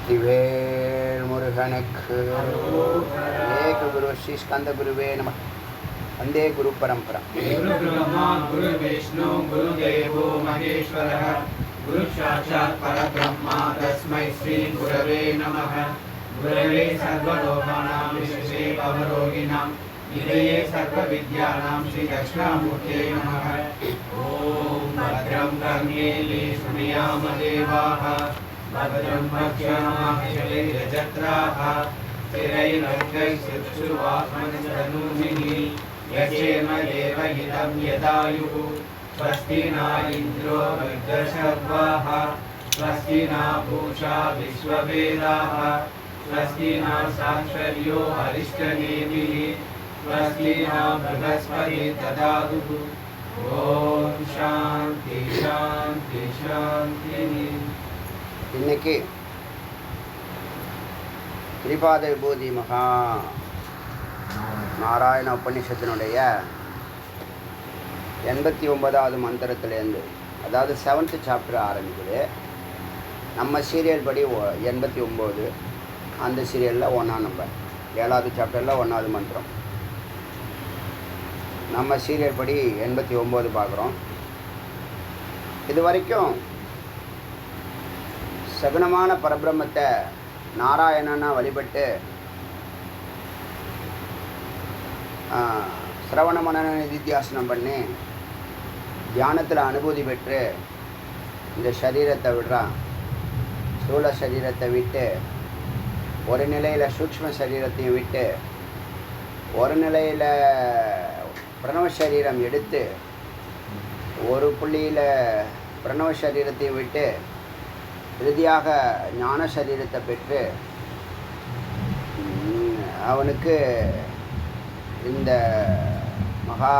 வெற்றிவேல் முருகனுக்கு ஏக குரு ஸ்ரீ ஸ்கந்த குருவே நம. வந்தே குரு பரம்பரா. குரு பிரம்மா குரு விஷ்ணு குரு தேவோ மகேஸ்வரः குரு சாட்சாத் பரபிரம்மா தஸ்மை ஸ்ரீ குரவே நமः. குரவே சர்வலோகானாம் விஸ்வே பவரோகிணாம் நிதயே சர்வவித்யானாம் ஸ்ரீ தட்சிணாமூர்த்தே நமः. ஓம் பத்ரம் கர்ணேலி சுனியாம தேவாः भद्रं भक्ष्यामाक्षैर्यजत्राः स्थिरैरङ्गैश्चक्षुवास्मन्स्तनूभिः यशेम देवहितं यदायुः. स्वस्ति न इन्द्रो वृद्धशर्वाः स्वस्ति न पूषा विश्ववेदाः स्वस्ति न साक्षर्यो अरिष्टनेमिः स्वस्ति न बृहस्पति ददातु. ॐ शान्ति शान्ति शान्तिः. இன்னைக்கு ஸ்ரீபாத விபூதி மகா நாராயண உபநிஷத்தினுடைய 89வது மந்திரத்திலேருந்து, அதாவது 7th சாப்டர் ஆரம்பிக்குது. நம்ம சீரியல் படி 89, அந்த சீரியலில் 1ஆம் நம்பர், 7வது சாப்டரில் 1வது மந்திரம். நம்ம சீரியல் படி 89 பார்க்குறோம். இது வரைக்கும் சகுனமான பரபிரம்மத்தை நாராயணனா வழிபட்டு சிரவண மனன நிதித்தியாசனம் பண்ணி தியானத்தில் அனுபூதி பெற்று இந்த சரீரத்தை விடுறான். ஸ்தூல சரீரத்தை விட்டு ஒரு நிலையில் சூக்ஷ்ம சரீரத்தையும் விட்டு ஒரு நிலையில் பிரணவ சரீரம் எடுத்து ஒரு புள்ளியில் பிரணவ சரீரத்தையும் விட்டு இறுதியாக ஞான சரீரத்தை பெற்று அவனுக்கு இந்த மகா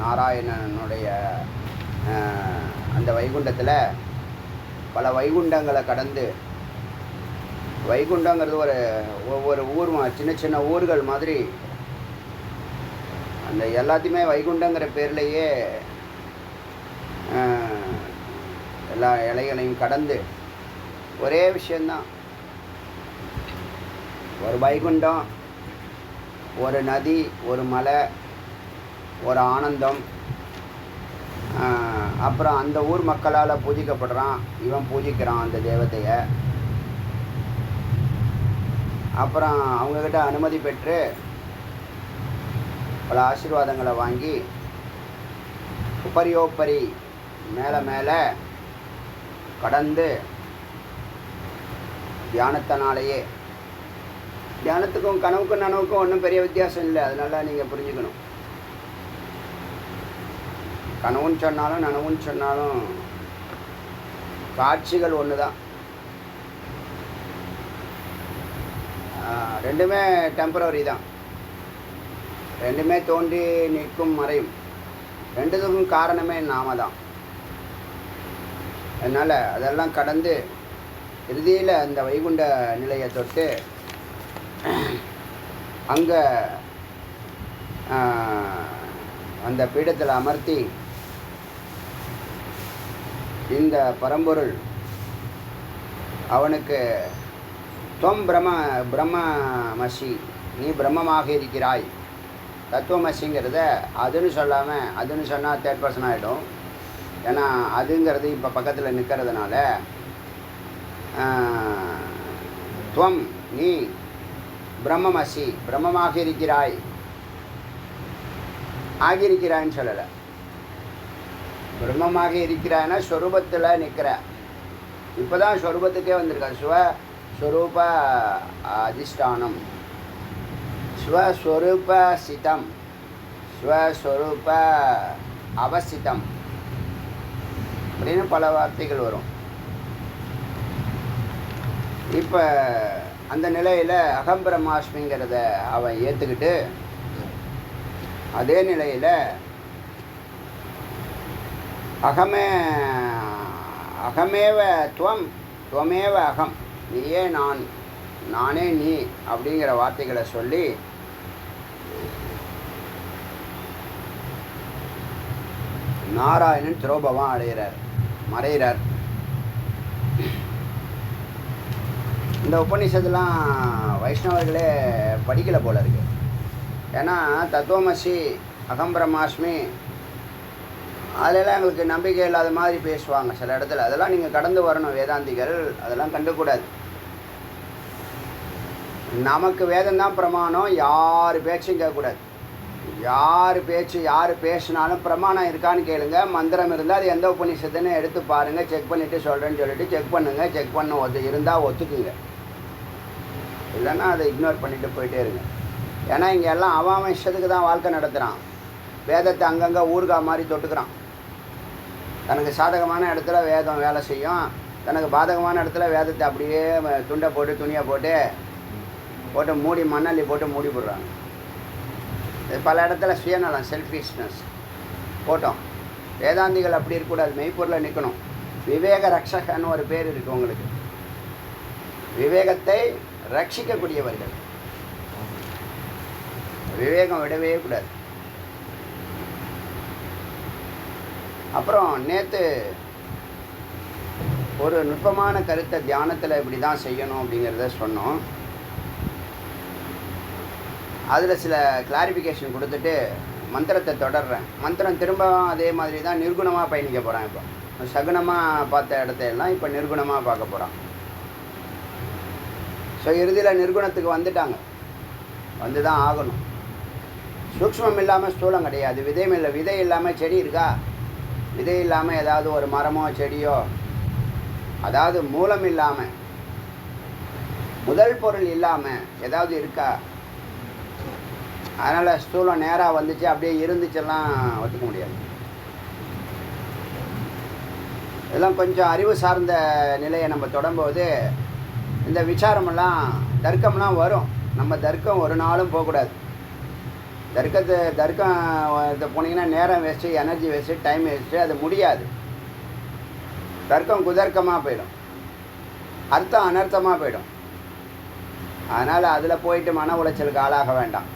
நாராயணனுடைய அந்த வைகுண்டத்தில் பல வைகுண்டங்களை கடந்து, வைகுண்டங்கிறது ஒவ்வொரு ஊர் சின்ன சின்ன ஊர்கள் மாதிரி, அந்த எல்லாத்தையுமே வைகுண்டங்கிற பேர்லேயே எல்லா இலைகளையும் கடந்து ஒரே விஷயந்தான். ஒரு வைகுண்டம், ஒரு நதி, ஒரு மலை, ஒரு ஆனந்தம். அப்புறம் அந்த ஊர் மக்களால் பூஜிக்கப்படுறான், இவன் பூஜிக்கிறான் அந்த தேவதையை. அப்புறம் அவங்கக்கிட்ட அனுமதி பெற்று பல ஆசீர்வாதங்களை வாங்கி உபரியோப்பரி மேலே மேலே கடந்து தியானத்தினாலேயே, தியானத்துக்கும் கனவுக்கும் நனவுக்கும் ஒன்றும் பெரிய வித்தியாசம் இல்லை. அதனால நீங்கள் புரிஞ்சுக்கணும். கனவுன்னு சொன்னாலும் நனவுன்னு சொன்னாலும் காட்சிகள் ஒன்று தான். ரெண்டுமே டெம்பரரி தான். ரெண்டுமே தோன்றி நிற்கும் மறையும். ரெண்டுத்துக்கும் காரணமே நாம தான். அதனால் அதெல்லாம் கடந்து இறுதியில் அந்த வைகுண்ட நிலையை தொட்டு அங்கே அந்த பீடத்தில் அமர்த்தி இந்த பரம்பொருள் அவனுக்கு துவம் பிரம்மமசி, நீ பிரம்மமாக இருக்கிறாய். தத்துவமசிங்கிறத அதுன்னு சொல்லாமல், அதுன்னு சொன்னால் 3rd person ஆகிடும். ஏன்னா அதுங்கிறது இப்போ பக்கத்தில் நிற்கிறதுனால, துவம் நீ பிரம்மமசி, பிரம்மமாக இருக்கிறாய், ஆகியிருக்கிறாய்ன்னு சொல்லலை. பிரம்மமாக இருக்கிறாய்னா ஸ்வரூபத்தில் நிற்கிற. இப்போ தான் ஸ்வரூபத்துக்கே வந்திருக்கா. ஸ்வரூப அதிஷ்டானம், ஸ்வஸ்வரூப சிதம், ஸ்வஸ்வரூப அவசிதம் அப்படின்னு பல வார்த்தைகள் வரும். இப்போ அந்த நிலையில் அகம் பிரம்மாஸ்மிங்கிறத அவன் ஏற்றுக்கிட்டு, அதே நிலையில் அகமேவ துவம், துவமேவ அகம், நீயே நான், நானே நீ அப்படிங்கிற வார்த்தைகளை சொல்லி நாராயணன் திரோபவம் அடைகிறார், மறைகிறார். இந்த உபநிஷத்துலாம் வைஷ்ணவர்களே படிக்கலை போல இருக்கு. ஏன்னா தத்துவமசி அகம் பிரம்மாஸ்மி அதிலெல்லாம் எங்களுக்கு நம்பிக்கை இல்லாத மாதிரி பேசுவாங்க சில இடத்துல. அதெல்லாம் நீங்கள் கடந்து வரணும் வேதாந்திகள், அதெல்லாம் கண்டுக்கூடாது. நமக்கு வேதம்தான் பிரமாணம், யார் பேச்சும் கேட்கக்கூடாது. யார் பேசினாலும் பிரமாணம் இருக்கான்னு கேளுங்க. மந்திரம் இருந்தால் அது எந்த உபநிஷத்துன்னு எடுத்து பாருங்கள், செக் பண்ணிவிட்டு சொல்கிறேன்னு சொல்லிவிட்டு செக் பண்ணுங்கள். செக் பண்ண இருந்தால் ஒத்துக்குங்க, இல்லைன்னா அதை இக்னோர் பண்ணிவிட்டு போயிட்டே இருங்க. ஏன்னா இங்கே எல்லாம் அவன் இஷ்டத்துக்கு தான் வாழ்க்கை நடத்துகிறான். வேதத்தை அங்கங்கே ஊறுகாய் மாதிரி தொட்டுக்கிறான். தனக்கு சாதகமான இடத்துல வேதம் வேலை செய்யும், தனக்கு பாதகமான இடத்துல வேதத்தை அப்படியே துண்டை போட்டு துணியை போட்டு மூடி மண்ணள்ளி போட்டு மூடி போடுறாங்க. பல இடத்துல சுயநலம், செல்ஃபிஷ்னஸ் போட்டோம். வேதாந்திகள் அப்படி இருக்கக்கூடாது, மெய்ப்பொருளை நிற்கணும். விவேக ரக்ஷகன்னு ஒரு பேர் இருக்குது உங்களுக்கு. விவேகத்தை ரட்சிக்கக்கூடியவர்கள். விவேகம் விடவே கூடாது. அப்புறம் நேற்று ஒரு நுட்பமான கருத்தை தியானத்தில் இப்படி தான் செய்யணும் அப்படிங்கிறத சொன்னோம். அதில் சில கிளாரிஃபிகேஷன் கொடுத்துட்டு மந்திரத்தை தொடர்றேன். மந்திரம் திரும்ப அதே மாதிரி தான் நிர்குணமாக பயணிக்க போகிறான். இப்போ சகுனமாக பார்த்த இடத்தையெல்லாம் இப்போ நிர்குணமாக பார்க்க போகிறான். ஸோ இறுதியில் நிர்குணத்துக்கு வந்துட்டாங்க, வந்து தான் ஆகணும். சூக்ஷ்மம் இல்லாமல் ஸ்தூலம் கிடையாது. விதையும் இல்லை. விதை இல்லாமல் செடி இருக்கா? விதை இல்லாமல் ஏதாவது ஒரு மரமோ செடியோ, அதாவது மூலம் இல்லாமல், முதல் பொருள் இல்லாமல் ஏதாவது இருக்கா? அதனால் ஸ்தூலம் நேராக வந்துச்சு அப்படியே இருந்துச்செல்லாம் ஒத்துக்க முடியாது. இதெல்லாம் கொஞ்சம் அறிவு சார்ந்த நிலையை நம்ம தொடரும்போது இந்த விசாரமெல்லாம் தர்க்கம்லாம் வரும். நம்ம தர்க்கம் ஒரு நாளும் போகக்கூடாது. தர்க்கம் போனீங்கன்னா நேரம் waste, energy waste, time waste, அது முடியாது. தர்க்கம் குதர்க்கமாக போயிடும், அர்த்தம் அனர்த்தமாக போயிடும். அதனால் அதில் போயிட்டு மன உளைச்சலுக்கு ஆளாக வேண்டாம்.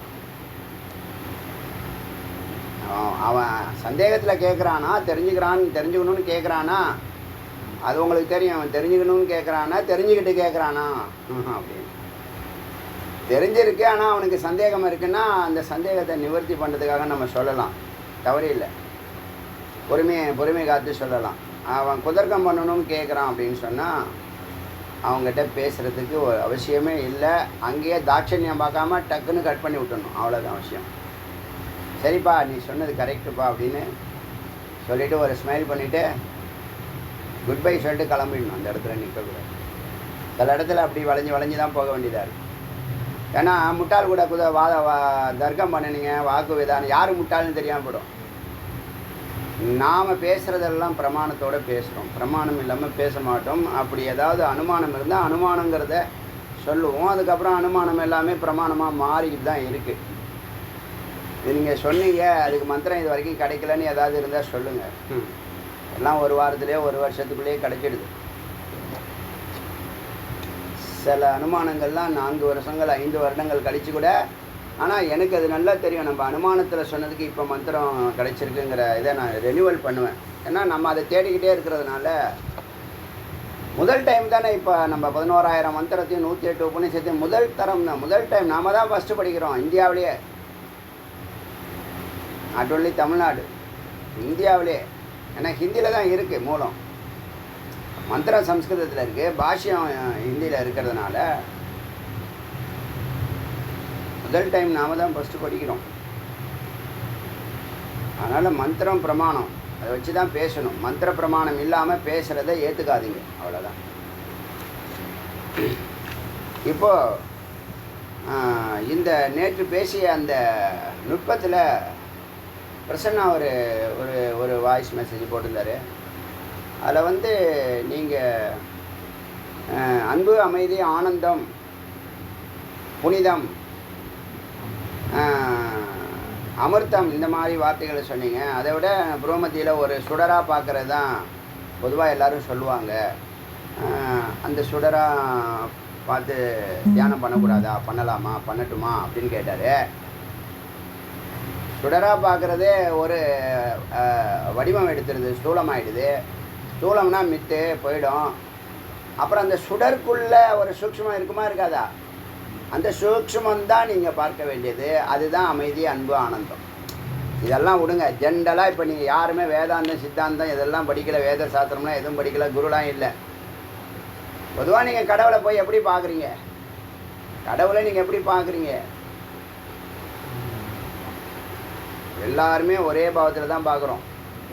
அவன் சந்தேகத்தில் கேட்குறானா, தெரிஞ்சுக்கணும்னு கேட்குறானா, அது உங்களுக்கு தெரியும். அவன் தெரிஞ்சுக்கணும்னு கேட்குறானா, தெரிஞ்சுக்கிட்டு கேட்குறானா அப்படின்னு. தெரிஞ்சிருக்கு, ஆனால் அவனுக்கு சந்தேகம் இருக்குன்னா அந்த சந்தேகத்தை நிவர்த்தி பண்ணுறதுக்காக நம்ம சொல்லலாம், தவறு இல்லை. பொறுமை காத்து சொல்லலாம். அவன் குதர்க்கம் பண்ணணும்னு கேட்குறான் அப்படின்னு சொன்னால் அவங்ககிட்ட பேசுகிறதுக்கு ஒரு அவசியமே இல்லை. அங்கேயே தாட்சண்யம் பார்க்காம டக்குன்னு கட் பண்ணி விட்டுணும், அவ்வளோதான் அவசியம். சரிப்பா நீ சொன்னது கரெக்டுப்பா அப்படின்னு சொல்லிவிட்டு ஒரு ஸ்மைல் பண்ணிவிட்டு குட் பை சொல்லிட்டு கிளம்பிடணும். அந்த இடத்துல நிற்கக்கூடாது. சில இடத்துல அப்படி வளைஞ்சு தான் போக வேண்டியதாக இருக்குது. ஏன்னா முட்டாள் கூட தர்க்கம் பண்ணினீங்க, வாக்கு விதானம், யார் முட்டாள்னு தெரியாமல் போய்டும். நாம் பேசுகிறதெல்லாம் பிரமாணத்தோடு பேசுகிறோம், பிரமாணம் இல்லாமல் பேச மாட்டோம். அப்படி ஏதாவது அனுமானம் இருந்தால் அனுமானங்கிறத சொல்லுவோம். அதுக்கப்புறம் அனுமானம் எல்லாமே பிரமாணமாக மாறிக்கிட்டு தான் இருக்குது. இது நீங்கள் சொன்னீங்க, அதுக்கு மந்திரம் இது வரைக்கும் கிடைக்கலன்னு ஏதாவது இருந்தால் சொல்லுங்கள். எல்லாம் ஒரு வாரத்துலேயே ஒரு வருஷத்துக்குள்ளேயே கிடைச்சிடுது. சில அனுமானங்கள்லாம் 4 வருஷங்கள் 5 வருடங்கள் கழித்து கூட, ஆனால் எனக்கு அது நல்லா தெரியும். நம்ம அனுமானத்தில் சொன்னதுக்கு இப்போ மந்திரம் கிடைச்சிருக்குங்கிற இதை நான் ரெனியூவல் பண்ணுவேன். ஏன்னா நம்ம அதை தேடிக்கிட்டே இருக்கிறதுனால. முதல் டைம் தானே இப்போ நம்ம 11,000 மந்திரத்தையும் 108 உபநிஷத்தையும் முதல் டைம் நாம் தான் ஃபஸ்ட்டு படிக்கிறோம் இந்தியாவிலேயே. நாட் ஒன்லி தமிழ்நாடு, இந்தியாவிலே. ஏன்னா ஹிந்தியில் தான் இருக்குது மூலம், மந்திரம் சம்ஸ்கிருதத்தில் இருக்குது, பாஷ்யம் ஹிந்தியில் இருக்கிறதுனால முதல் டைம் நாம் தான் ஃபஸ்ட்டு படிக்கிறோம். அதனால் மந்திரம் பிரமாணம், அதை வச்சு தான் பேசணும். மந்திர பிரமாணம் இல்லாமல் பேசுகிறத ஏற்றுக்காதீங்க, அவ்வளோதான். இப்போது இந்த நேற்று பேசிய அந்த நுட்பத்தில் பிரசன்னா ஒரு வாய்ஸ் மெசேஜ் போட்டிருந்தார். அதில் நீங்கள் அன்பு, அமைதி, ஆனந்தம், புனிதம், அமிர்தம் இந்த மாதிரி வார்த்தைகளை சொன்னீங்க. அதை விட புரோமத்தியில் ஒரு சுடராக பார்க்குறது தான் பொதுவாக எல்லோரும் சொல்லுவாங்க. அந்த சுடராக பார்த்து தியானம் பண்ணக்கூடாதா, பண்ணலாமா, பண்ணட்டுமா அப்படின்னு கேட்டார். சுடராக பார்க்குறதே ஒரு வடிவம் எடுத்துருது, ஸ்தூலமாகிடுது. ஸ்தூலம்னா மித்து போயிடும். அப்புறம் அந்த சுடருக்குள்ள ஒரு சூக்ஷ்மம் இருக்குமா இருக்காதா? அந்த சூக்ஷ்மந்தான் நீங்கள் பார்க்க வேண்டியது. அதுதான் அமைதி, அன்பு, ஆனந்தம். இதெல்லாம் விடுங்க. ஜென்ரலாக இப்போ நீங்கள் யாருமே வேதாந்தம், சித்தாந்தம் இதெல்லாம் படிக்கல, வேத சாஸ்திரம்லாம் எதுவும் படிக்கல, குருலாம் இல்லை. பொதுவாக நீங்கள் கடவுளை போய் எப்படி பார்க்குறீங்க? கடவுளை நீங்கள் எப்படி பார்க்குறீங்க? எல்லாருமே ஒரே பாவத்தில் தான் பார்க்குறோம்.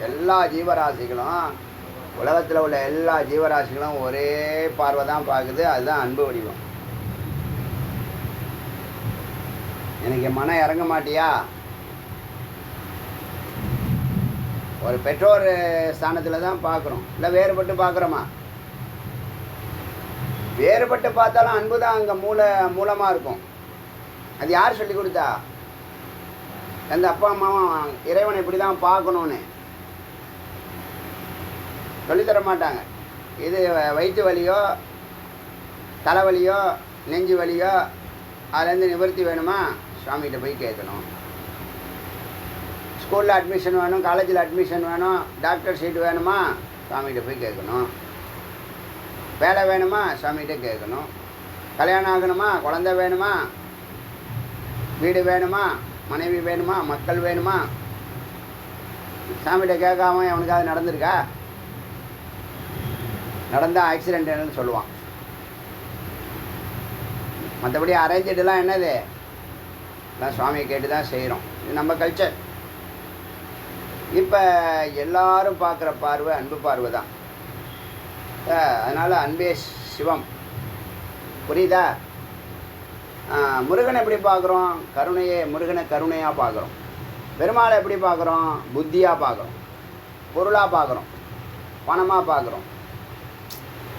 எல்லா ஜீவராசிகளும், உலகத்தில் உள்ள எல்லா ஜீவராசிகளும் ஒரே பார்வை தான் பார்க்குது. அதுதான் அன்பு வடிவம். எனக்கு மனம் இறங்க மாட்டியா? ஒரு பெற்றோர் ஸ்தானத்தில் தான் பார்க்குறோம். இல்லை வேறுபட்டு பார்க்குறோமா? வேறுபட்டு பார்த்தாலும் அன்பு தான் அங்கே மூலமாக இருக்கும். அது யார் சொல்லி கொடுத்தா? அந்த அப்பா அம்மாவும் இறைவனை இப்படி தான் பார்க்கணுன்னு சொல்லித்தர மாட்டாங்க. இது வயிற்று வலியோ, தலைவலியோ, நெஞ்சு வலியோ, அதுலேருந்து நிவர்த்தி வேணுமா, சுவாமிகிட்ட போய் கேட்கணும். ஸ்கூலில் அட்மிஷன் வேணும், காலேஜில் அட்மிஷன் வேணும், டாக்டர் சீட்டு வேணுமா, சுவாமிகிட்ட போய் கேட்கணும். வேலை வேணுமா, சுவாமிகிட்ட கேட்கணும். கல்யாணம் ஆகணுமா, குழந்தை வேணுமா, வீடு வேணுமா, மனைவி வேணுமா, மக்கள் வேணுமா, சாமிகிட்ட கேட்காம அவனுக்காவது நடந்திருக்கா? நடந்தால் ஆக்சிடென்ட்னு சொல்லுவான். மற்றபடி அரேஞ்செலாம் என்னது, எல்லாம் சுவாமியை கேட்டு தான் செய்கிறோம். இது நம்ம கல்ச்சர். இப்போ எல்லாரும் பார்க்குற பார்வை அன்பு பார்வை தான். அதனால் அன்பே சிவம். புரியுதா? முருகனை எப்படி பார்க்குறோம்? முருகனை கருணையாக பார்க்குறோம். பெருமாளை எப்படி பார்க்குறோம்? புத்தியாக பார்க்குறோம், பொருளாக பார்க்குறோம், பணமாக பார்க்குறோம்.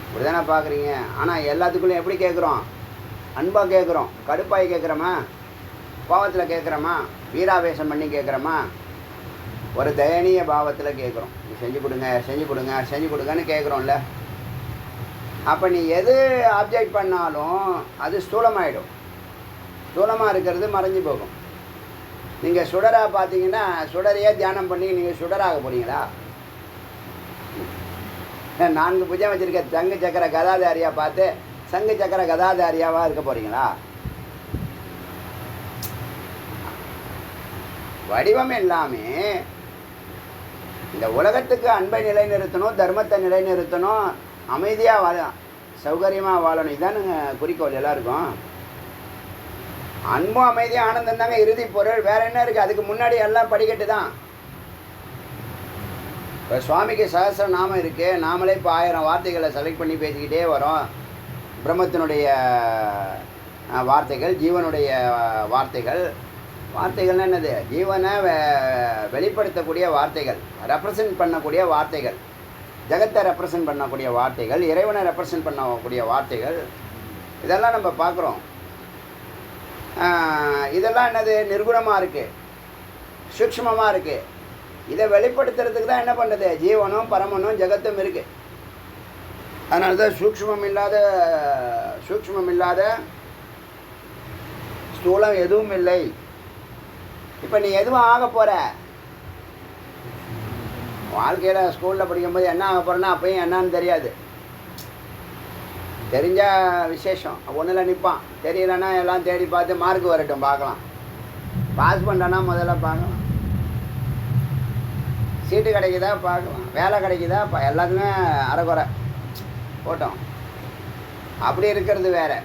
இப்படி தானே பார்க்குறீங்க. ஆனால் எல்லாத்துக்குள்ளேயும் எப்படி கேட்குறோம்? அன்பாக கேட்குறோம். கடுப்பாய் கேட்குறோமா? பாவத்தில் கேட்குறோமா? வீராவேசம் பண்ணி கேட்குறோமா? ஒரு தயனீய பாவத்தில் கேட்குறோம். நீ செஞ்சு கொடுங்க, செஞ்சு கொடுங்க, செஞ்சு கொடுங்கன்னு கேட்குறோம்ல. அப்போ நீ எது ஆப்ஜெக்ட் பண்ணாலும் அது ஸ்தூலமாகிடும். ஸ்தூலமாக இருக்கிறது மறைஞ்சு போகும். நீங்கள் சுடராக பார்த்தீங்கன்னா சுடரையே தியானம் பண்ணி நீங்கள் சுடராக போகிறீங்களா? 4 புஜம் வச்சுருக்க சங்கு சக்கர கதாதாரியாக பார்த்து சங்கு சக்கர கதாதாரியாவாக இருக்க போகிறீங்களா? வடிவம் எல்லாமே இந்த உலகத்துக்கு அன்பை நிலைநிறுத்தணும், தர்மத்தை நிலைநிறுத்தணும், அமைதியாக வாழணும், சௌகரியமாக வாழணும். இதானுங்க குறிக்கோள் எல்லாருக்கும். அன்பும் அமைதியாக ஆனந்தம் தாங்க இறுதி பொருள். வேறு என்ன இருக்குது? அதுக்கு முன்னாடி எல்லாம் படிக்கட்டு தான். இப்போ சுவாமிக்கு சகஸ்ர நாமம் இருக்குது. நாமளே இப்போ 1000 வார்த்தைகளை செலக்ட் பண்ணி பேசிக்கிட்டே வரோம். பிரம்மத்தினுடைய வார்த்தைகள், ஜீவனுடைய வார்த்தைகள். வார்த்தைகள்னா என்னது? ஜீவனை வெளிப்படுத்தக்கூடிய வார்த்தைகள், ரெப்ரசன்ட் பண்ணக்கூடிய வார்த்தைகள், ஜெகத்தை ரெப்ரசன்ட் பண்ணக்கூடிய வார்த்தைகள், இறைவனை ரெப்ரசன்ட் பண்ணக்கூடிய வார்த்தைகள். இதெல்லாம் நம்ம பார்க்குறோம். இதெல்லாம் என்னது? நிர்குணமாக இருக்குது, சூக்ஷ்மமாக இருக்குது. இதை வெளிப்படுத்துறதுக்கு தான் என்ன பண்ணுறது? ஜீவனும் பரமனும் ஜெகத்தும் இருக்குது. அதனால தான் சூக்ஷ்மம் இல்லாத ஸ்தூலம் எதுவும் இல்லை. இப்போ நீ எதுவும் ஆக போகிற வாழ்க்கையில் ஸ்கூலில் படிக்கும்போது என்ன ஆக போகிறேன்னா அப்பயும் என்னன்னு தெரியாது. தெரிஞ்ச விசேஷம் ஒன்றில் நிற்பான், தெரியலன்னா எல்லாம் தேடி பார்த்து மார்க் வரட்டும் பார்க்கலாம். பாஸ் பண்ணுறேன்னா முதல்ல பார்க்கலாம். சீட்டு கிடைக்குதா பார்க்கலாம், வேலை கிடைக்குதா எல்லாத்துக்குமே அரைக்குறை போட்டோம். அப்படி இருக்கிறது வேறு.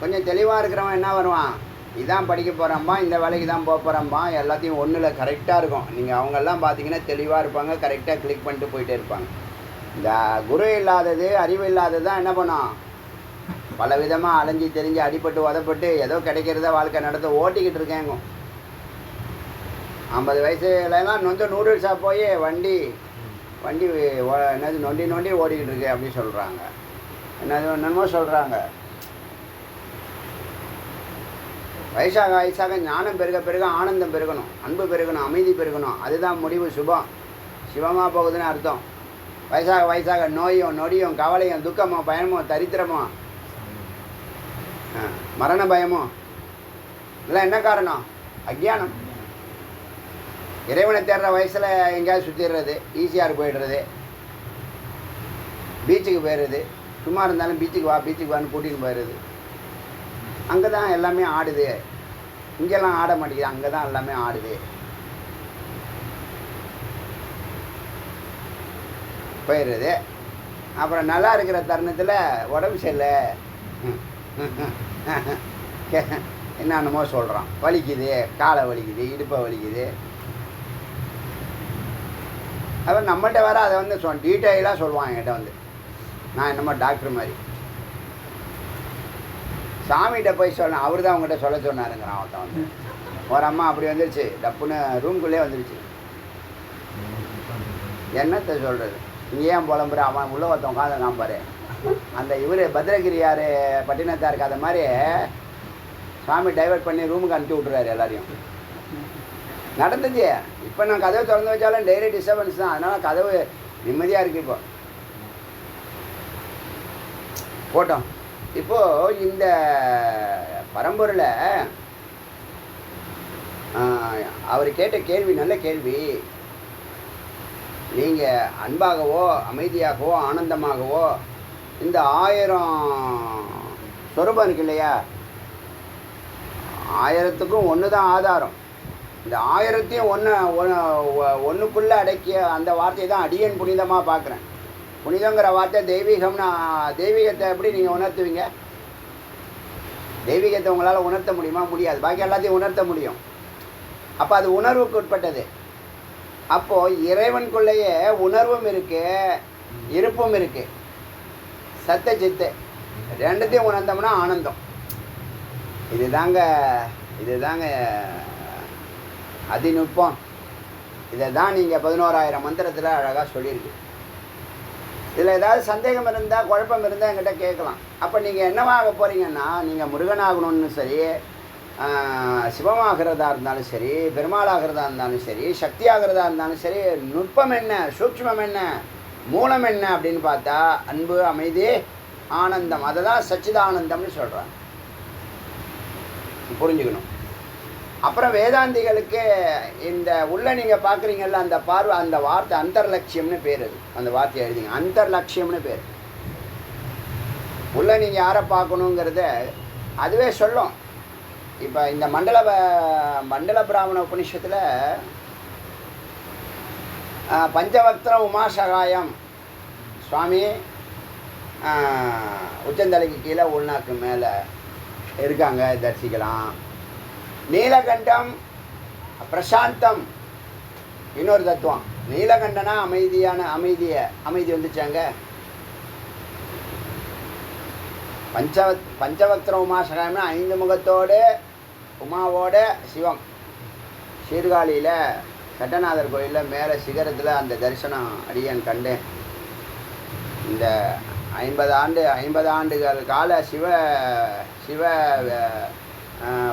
கொஞ்சம் தெளிவாக இருக்கிறவன் என்ன வருவான்? இதான் படிக்க போகிறோம்பா, இந்த வேலைக்கு தான் போக போகிறோம்பா, எல்லாத்தையும் ஒன்றில் கரெக்டாக இருக்கும். நீங்கள் அவங்கெல்லாம் பார்த்தீங்கன்னா தெளிவாக இருப்பாங்க, கரெக்டாக கிளிக் பண்ணிட்டு போயிட்டே இருப்பாங்க. இந்த குரு இல்லாதது, அறிவு இல்லாதது தான் என்ன பண்ணோம்? பல விதமாக அலைஞ்சி தெரிஞ்சு அடிபட்டு உதப்பட்டு ஏதோ கிடைக்கிறத வாழ்க்கை நடத்த ஓட்டிக்கிட்டு இருக்கேங்க. 50 வயசுலலாம் நூடுல்ஸாக போய் வண்டி என்னது நொண்டி ஓடிக்கிட்டு இருக்கு அப்படின்னு சொல்கிறாங்க. என்னமோ சொல்கிறாங்க. வயசாக ஞானம் பெருக ஆனந்தம் பெருகணும், அன்பு பெருகணும், அமைதி பெருகணும். அதுதான் முடிவு. சுபம் சிவமாக போகுதுன்னு அர்த்தம். வயசாக நோயும் நொடியும் கவலையும் துக்கமோ பயமோ தரித்திரமோ மரண பயமோ இதெல்லாம் என்ன காரணம்? அஜ்ஞானம். இறைவனை தேடுற வயசில் எங்கேயாவது சுற்றிடுறது, ஈஸியாக போயிடுறது, பீச்சுக்கு போயிடுறது, சும்மா இருந்தாலும் பீச்சுக்கு வான்னு கூட்டின்னு போயிடுது. அங்கே தான் எல்லாமே ஆடுது, இங்கெல்லாம் ஆட மாட்டேங்குது, அங்கே தான் எல்லாமே ஆடுது. போயிடுறது. அப்புறம் நல்லா இருக்கிற தருணத்தில் உடம்பு சரியில்லை என்னென்னமோ சொல்கிறான், வலிக்குது, காலை வலிக்குது, இடுப்பை வலிக்குது. அப்புறம் நம்மகிட்ட வேறு அதை வந்து டீட்டெயிலாக சொல்லுவான் என்கிட்ட வந்து. நான் என்னமோ டாக்டர் மாதிரி. சாமிகிட்ட போய் சொன்னேன், அவர் தான் அவங்ககிட்ட சொல்ல சொன்னாருங்கிறான் அவன் வந்து. ஒரு அம்மா அப்படி வந்துருச்சு, டப்புன்னு ரூம்குள்ளே வந்துருச்சு. என்னத்தை சொல்கிறது, நீ ஏன் புலம்புற, அவன் உள்ள ஒருத்தன் உட்காந்துருக்கான் பாரு. அந்த இவர் பத்ரகிரியார் பட்டினத்தாருக்கு அது மாதிரி சாமி டைவர்ட் பண்ணி ரூமுக்கு அனுப்பிச்சி விட்றாரு எல்லாரையும். நடந்துச்சு. இப்போ நான் கதவை திறந்து வச்சாலும் டெய்லி டிஸ்டர்பன்ஸ் தான். அதனால் கதவு நிம்மதியாக இருக்குது. இப்போ போட்டோம். இப்போது இந்த பரம்பொருளை அவர் கேட்ட கேள்வி நல்ல கேள்வி. நீங்கள் அன்பாகவோ அமைதியாகவோ ஆனந்தமாகவோ இந்த 1000 சொரூபம் இருக்கு இல்லையா, 1000த்துக்கும் ஒன்று தான் ஆதாரம். இந்த 1000த்தையும் ஒன்றுக்குள்ளே அடக்கிய அந்த வார்த்தையை தான் அடியன் புனிதமாக பார்க்குறேன். புனிதங்கிற வார்த்தை தெய்வீகம்னா, தெய்வீகத்தை எப்படி நீங்கள் உணர்த்துவீங்க? தெய்வீகத்தை உங்களால் உணர்த்த முடியுமா? முடியாது. பாக்கி எல்லாத்தையும் உணர்த்த முடியும். அப்போ அது உணர்வுக்கு உட்பட்டது. அப்போது இறைவனுக்குள்ளேயே உணர்வும் இருக்குது, இருப்பும் இருக்குது. சத்த சித்து ரெண்டுத்தையும் உணர்ந்தோம்னா ஆனந்தம். இதுதாங்க அதிநுட்பம். இதை தான் நீங்கள் 11,000 மந்திரத்தில் அழகாக சொல்லியிருக்கு. இதில் ஏதாவது சந்தேகம் இருந்தால், குழப்பம் இருந்தால் என்கிட்ட கேட்கலாம். அப்போ நீங்கள் என்னவாக போகிறீங்கன்னா, நீங்கள் முருகனாகணும்னு சரி, சிவமாகிறதா இருந்தாலும் சரி, பெருமாளாகிறதா இருந்தாலும் சரி, சக்தியாகிறதா இருந்தாலும் சரி, நுட்பம் என்ன, சூட்சுமம் என்ன, மூலம் என்ன அப்படின்னு பார்த்தா அன்பு, அமைதி, ஆனந்தம். அதை தான் சச்சிதானந்தம்னு சொல்கிறாங்க. புரிஞ்சுக்கணும். அப்புறம் வேதாந்திகளுக்கு இந்த உள்ள நீங்கள் பார்க்குறீங்கல்ல அந்த பார்வை, அந்த வார்த்தை அந்தர்லட்சியம்னு பேர். அது அந்த வார்த்தையை எழுதிங்க, அந்தர்லட்சியம்னு பேர். உள்ள நீங்கள் யாரை பார்க்கணுங்கிறத அதுவே சொல்லும். இப்போ இந்த மண்டல பிராமண உபநிஷத்தில் பஞ்சவக்திரம் உமாசகாயம் சுவாமி உச்சந்தலைக்கு கீழே உள்நாக்கு மேலே இருக்காங்க, தரிசிக்கலாம். நீலகண்டம் பிரசாந்தம் இன்னொரு தத்துவம். நீலகண்டனா அமைதி வந்துச்சாங்க. பஞ்சவக்திரம் உமாசகாயம்னா 5 முகத்தோடு உமாவோட சிவம். சீர்காழியில் சட்டநாதர் கோயிலில் மேலே சிகரத்தில் அந்த தரிசனம் அடியன் கண்டேன். இந்த 50 ஆண்டுகள் கால சிவ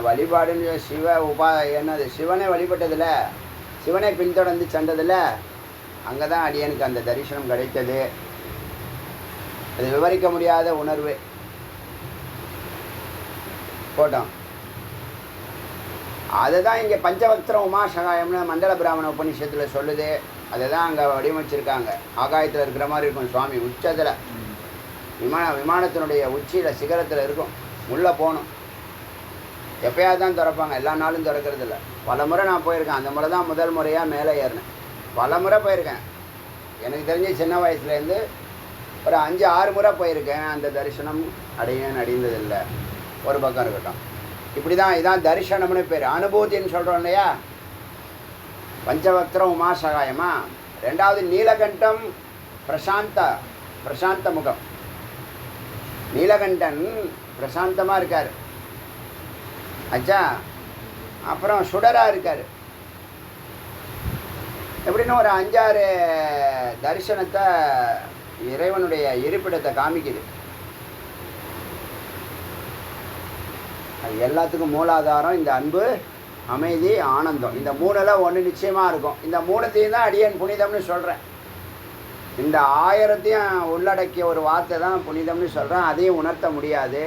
வழிபாடுன்னு என்னது சிவனை வழிபட்டதில், சிவனை பின்தொடர்ந்து சென்றதில் அங்கே தான் அடியனுக்கு அந்த தரிசனம் கிடைத்தது. அது விவரிக்க முடியாத உணர்வு. போட்டோம். அதை தான் இங்கே பஞ்சவக்திரம் உமாசகாயம்னு மண்டல பிராமண உபநிஷத்தில் சொல்லுது. அதை தான் அங்கே வடிவமைச்சிருக்காங்க. ஆகாயத்தில் இருக்கிற மாதிரி இருக்கும் சுவாமி. உச்சத்தில் விமானத்தினுடைய உச்சியில் சிகரத்தில் இருக்கும். உள்ளே போகணும். எப்போயாவது தான் திறப்பாங்க, எல்லா நாளும் திறக்கிறது இல்லை. பல முறை நான் போயிருக்கேன். அந்த முறை தான் முதல் முறையாக மேலே ஏறினேன். பல முறை போயிருக்கேன். எனக்கு தெரிஞ்ச சின்ன வயசுலேருந்து ஒரு 5-6 முறை போயிருக்கேன். அந்த தரிசனம் அடைந்ததில்லை. ஒரு பக்கம் இருக்கட்டும். இப்படி தான் இதான் தரிசனம்னு பேர். அனுபூதின்னு சொல்கிறோம் இல்லையா. பஞ்சவக்திரம் உமாசகாயமா. 2வது நீலகண்டம் பிரசாந்த முகம். நீலகண்டன் பிரசாந்தமாக இருக்கார். ஆச்சா. அப்புறம் சுடராக இருக்கார். எப்படின்னா ஒரு 5-6 தரிசனத்தை இறைவனுடைய இருப்பிடத்தை காமிக்குது. அது எல்லாத்துக்கும் மூலாதாரம் இந்த அன்பு, அமைதி, ஆனந்தம். இந்த 3ல் ஒன்று நிச்சயமாக இருக்கும். இந்த 3த்தையும் தான் அடியன் புனிதம்னு சொல்கிறேன். இந்த 1000த்தையும் உள்ளடக்கிய ஒரு வார்த்தை தான் புனிதம்னு சொல்கிறேன். அதையும் உணர்த்த முடியாது,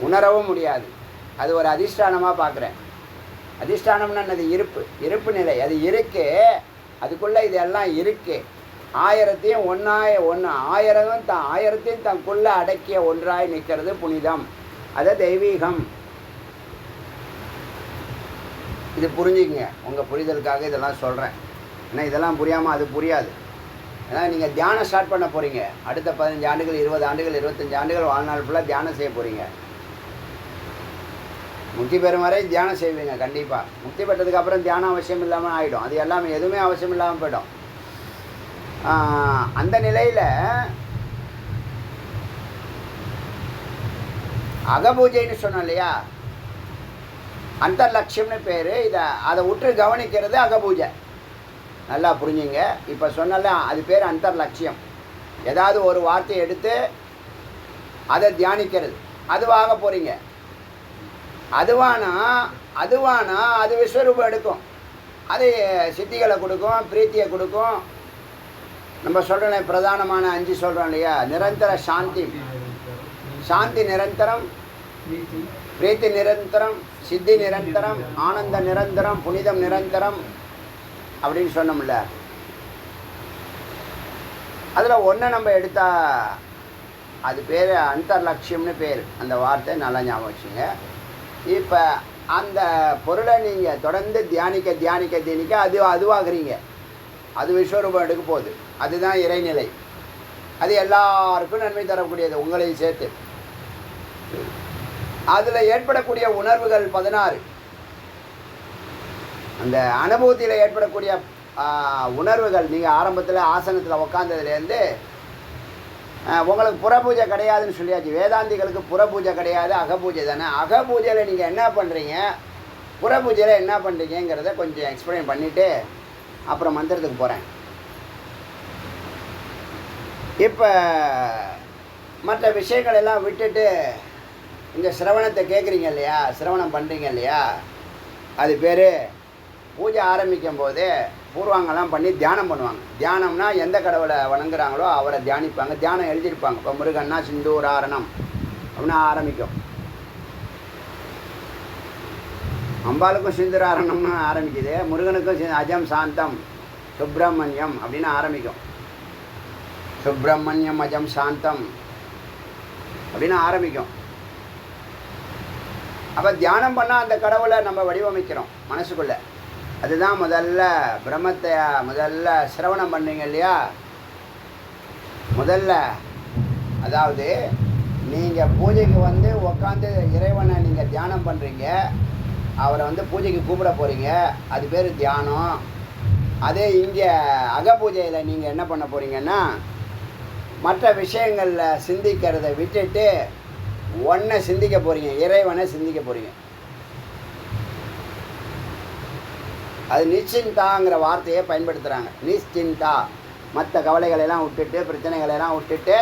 உணரவும் முடியாது. அது ஒரு அதிஷ்டானமாக பார்க்குறேன். அதிஷ்டானம்னு அது இருப்பு நிலை. அது இருக்கு. அதுக்குள்ளே இதெல்லாம் இருக்குது. ஆயிரத்தையும் ஆயிரத்தையும் தனக்குள்ள அடக்கிய ஒன்றாய் நிற்கிறது புனிதம், அது தெய்வீகம். இது புரிஞ்சுக்கங்க, உங்கள் புரிதலுக்காக இதெல்லாம் சொல்கிறேன். ஏன்னா இதெல்லாம் புரியாமல் அது புரியாது. ஏன்னா நீங்கள் தியானம் ஸ்டார்ட் பண்ண போகிறீங்க. அடுத்த 15 ஆண்டுகள் 20 ஆண்டுகள் 25 ஆண்டுகள் வாழ்நாள் ஃபுல்லாக தியானம் செய்ய போகிறீங்க. முக்தி பெறும் வரை தியானம் செய்வீங்க கண்டிப்பாக. முக்தி பெற்றதுக்கப்புறம் தியானம் அவசியம் இல்லாமல் ஆகிடும். அது எல்லாமே எதுவுமே அவசியம் இல்லாமல் போய்டும். அந்த நிலையில் அகபூஜைன்னு சொன்னோம் இல்லையா, அந்தர்லட்சியம்னு பேர். அதை உற்று கவனிக்கிறது அகபூஜை. நல்லா புரிஞ்சுங்க. இப்போ சொன்னல அது பேர் அந்தர்லட்சியம். ஏதாவது ஒரு வார்த்தையை எடுத்து அதை தியானிக்கிறது. அதுவாக போகிறீங்க. அதுவானா அது விஸ்வரூபம் எடுக்கும். அது சித்திகளை கொடுக்கும், பிரீத்தியை கொடுக்கும். நம்ம சொல்கிறோம் பிரதானமான 5 சொல்கிறோம் இல்லையா, நிரந்தர சாந்தி நிரந்தரம், பிரீத்தி நிரந்தரம், சித்தி நிரந்தரம், ஆனந்த நிரந்தரம், புனிதம் நிரந்தரம் அப்படின்னு சொன்னோம்ல. அதில் ஒன்றை நம்ம எடுத்தால் அது பேர் அந்தர்லட்சியம்னு பேர். அந்த வார்த்தை நல்லா ஞாபகம் வச்சுங்க. இப்போ அந்த பொருளை நீங்கள் தொடர்ந்து தியானிக்க அதுவாகிறீங்க. அது விஸ்வரூபம் எடுக்க போகுது. அதுதான் இறைநிலை. அது எல்லாருக்கும் நன்மை தரக்கூடியது, உங்களையும் சேர்த்து. அதில் ஏற்படக்கூடிய உணர்வுகள் 16. அந்த அனுபவத்தில் ஏற்படக்கூடிய உணர்வுகள், நீங்கள் ஆரம்பத்தில் ஆசனத்தில் உட்காந்ததுலேருந்து உங்களுக்கு புறபூஜை கிடையாதுன்னு சொல்லியாச்சு. வேதாந்திகளுக்கு புறபூஜை கிடையாது, அகபூஜை தானே. அகபூஜையில் நீங்கள் என்ன பண்ணுறீங்க, புறபூஜையில் என்ன பண்ணுறீங்கிறத கொஞ்சம் எக்ஸ்பிளைன் பண்ணிவிட்டு அப்புறம் மந்திரத்துக்கு போகிறேன். இப்போ மற்ற விஷயங்கள் எல்லாம் விட்டுட்டு இந்த சிரவணத்தை கேட்குறீங்க இல்லையா, சிரவணம் பண்ணுறீங்க இல்லையா, அது பேர் பூஜை ஆரம்பிக்கும் போது பூர்வாங்கெல்லாம் பண்ணி தியானம் பண்ணுவாங்க. தியானம்னா எந்த கடவுளை வணங்குறாங்களோ அவரை தியானிப்பாங்க. தியானம் எழுதியிருப்பாங்க. இப்போ முருகன்னா சிந்தூராரணம் அப்படின்னா ஆரம்பிக்கும். அம்பாளுக்கும் சிந்தூராரணம்னு ஆரம்பிக்குது. முருகனுக்கும் அஜம் சாந்தம் சுப்பிரமணியம் அப்படின்னு ஆரம்பிக்கும். சுப்பிரமணியம் அஜம் சாந்தம் அப்படின்னு ஆரம்பிக்கும். அப்போ தியானம் பண்ணால் அந்த கடவுளை நம்ம வடிவமைக்கிறோம் மனசுக்குள்ளே. அதுதான் முதல்ல பிரம்மத்தை முதல்ல சிரவணம் பண்ணுறீங்க இல்லையா. முதல்ல அதாவது நீங்கள் பூஜைக்கு வந்து உக்காந்து இறைவனை நீங்கள் தியானம் பண்ணுறீங்க. அவரை வந்து பூஜைக்கு கூப்பிட போகிறீங்க. அது பேர் தியானம். அதே இங்கே அகபூஜையில் நீங்கள் என்ன பண்ண போகிறீங்கன்னா, மற்ற விஷயங்களில் சிந்திக்கிறத விட்டுட்டு ஒன்றை சிந்திக்க போகிறீங்க, இறைவனை சிந்திக்க போகிறீங்க. அது நிச்சிந்தாங்கிற வார்த்தையை பயன்படுத்துகிறாங்க. நிச்சிந்தா, மற்ற கவலைகளெல்லாம் விட்டுட்டு, பிரச்சனைகளெல்லாம் விட்டுட்டு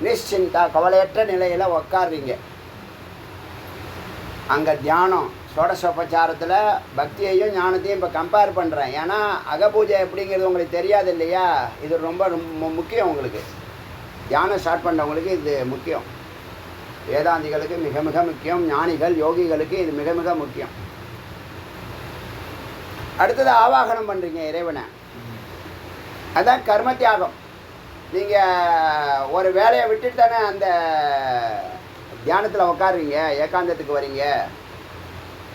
நிச்சிந்தா, கவலையற்ற நிலையில் உக்காடுறீங்க. அங்கே தியானம் சோடசோபச்சாரத்தில் பக்தியையும் ஞானத்தையும் இப்போ கம்பேர் பண்ணுறேன். ஏன்னா அகபூஜை எப்படிங்கிறது உங்களுக்கு தெரியாது இல்லையா. இது ரொம்ப முக்கியம் உங்களுக்கு. தியானம் ஸ்டார்ட் பண்ணுறவங்களுக்கு இது முக்கியம். வேதாந்திகளுக்கு மிக மிக முக்கியம். ஞானிகள் யோகிகளுக்கு இது மிக மிக முக்கியம். அடுத்தது ஆவாகனம் பண்ணுறீங்க இறைவனை. அதுதான் கர்ம தியாகம். நீங்கள் ஒரு வேலையை விட்டுட்டு தானே அந்த தியானத்தில் உட்காருறீங்க, ஏகாந்தத்துக்கு வரீங்க.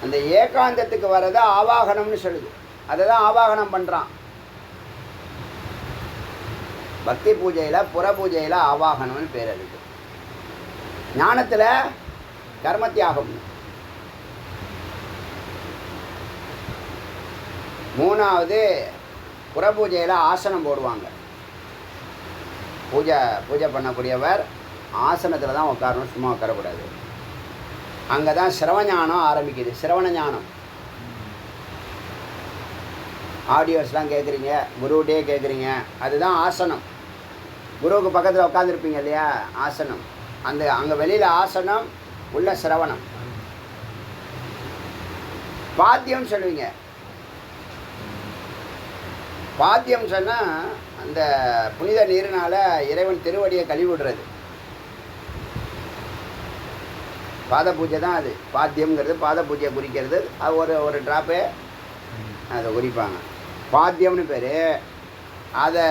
அந்த ஏகாந்தத்துக்கு வர்றதை ஆவாகனம்னு சொல்லுது. அதை தான் ஆவாகனம் பண்ணுறான். பக்தி பூஜையில் புற பூஜையில் ஆவாகனம்னு பேர். அதுக்கு ஞானத்தில் கர்ம தியாகம். மூணாவது புறபூஜையில் ஆசனம் போடுவாங்க. பூஜை பண்ணக்கூடியவர் ஆசனத்தில் தான் உட்காரணும், சும்மா உட்காரக்கூடாது. அங்கே தான் சிரவஞானம் ஆரம்பிக்குது. சிரவண ஞானம். ஆடியோஸ்லாம் கேட்குறீங்க, குருகிட்டே கேட்குறீங்க, அதுதான் ஆசனம். குருவுக்கு பக்கத்தில் உட்காந்துருப்பீங்க இல்லையா, ஆசனம். அங்கே வெளியில் ஆசனம், உள்ள சிரவணம். பாத்தியம் சொல்லுவீங்க. பாத்தியம் சொன்னால் அந்த புனித நீரினால் இறைவன் திருவடியை கழுவிடுறது. பாத பூஜை தான் அது. பாத்தியம்ங்கிறது பாத பூஜையை குறிக்கிறது. அது ஒரு ட்ராப்பு அதை குறிப்பாங்க. பாத்தியம்னு பேர். அதை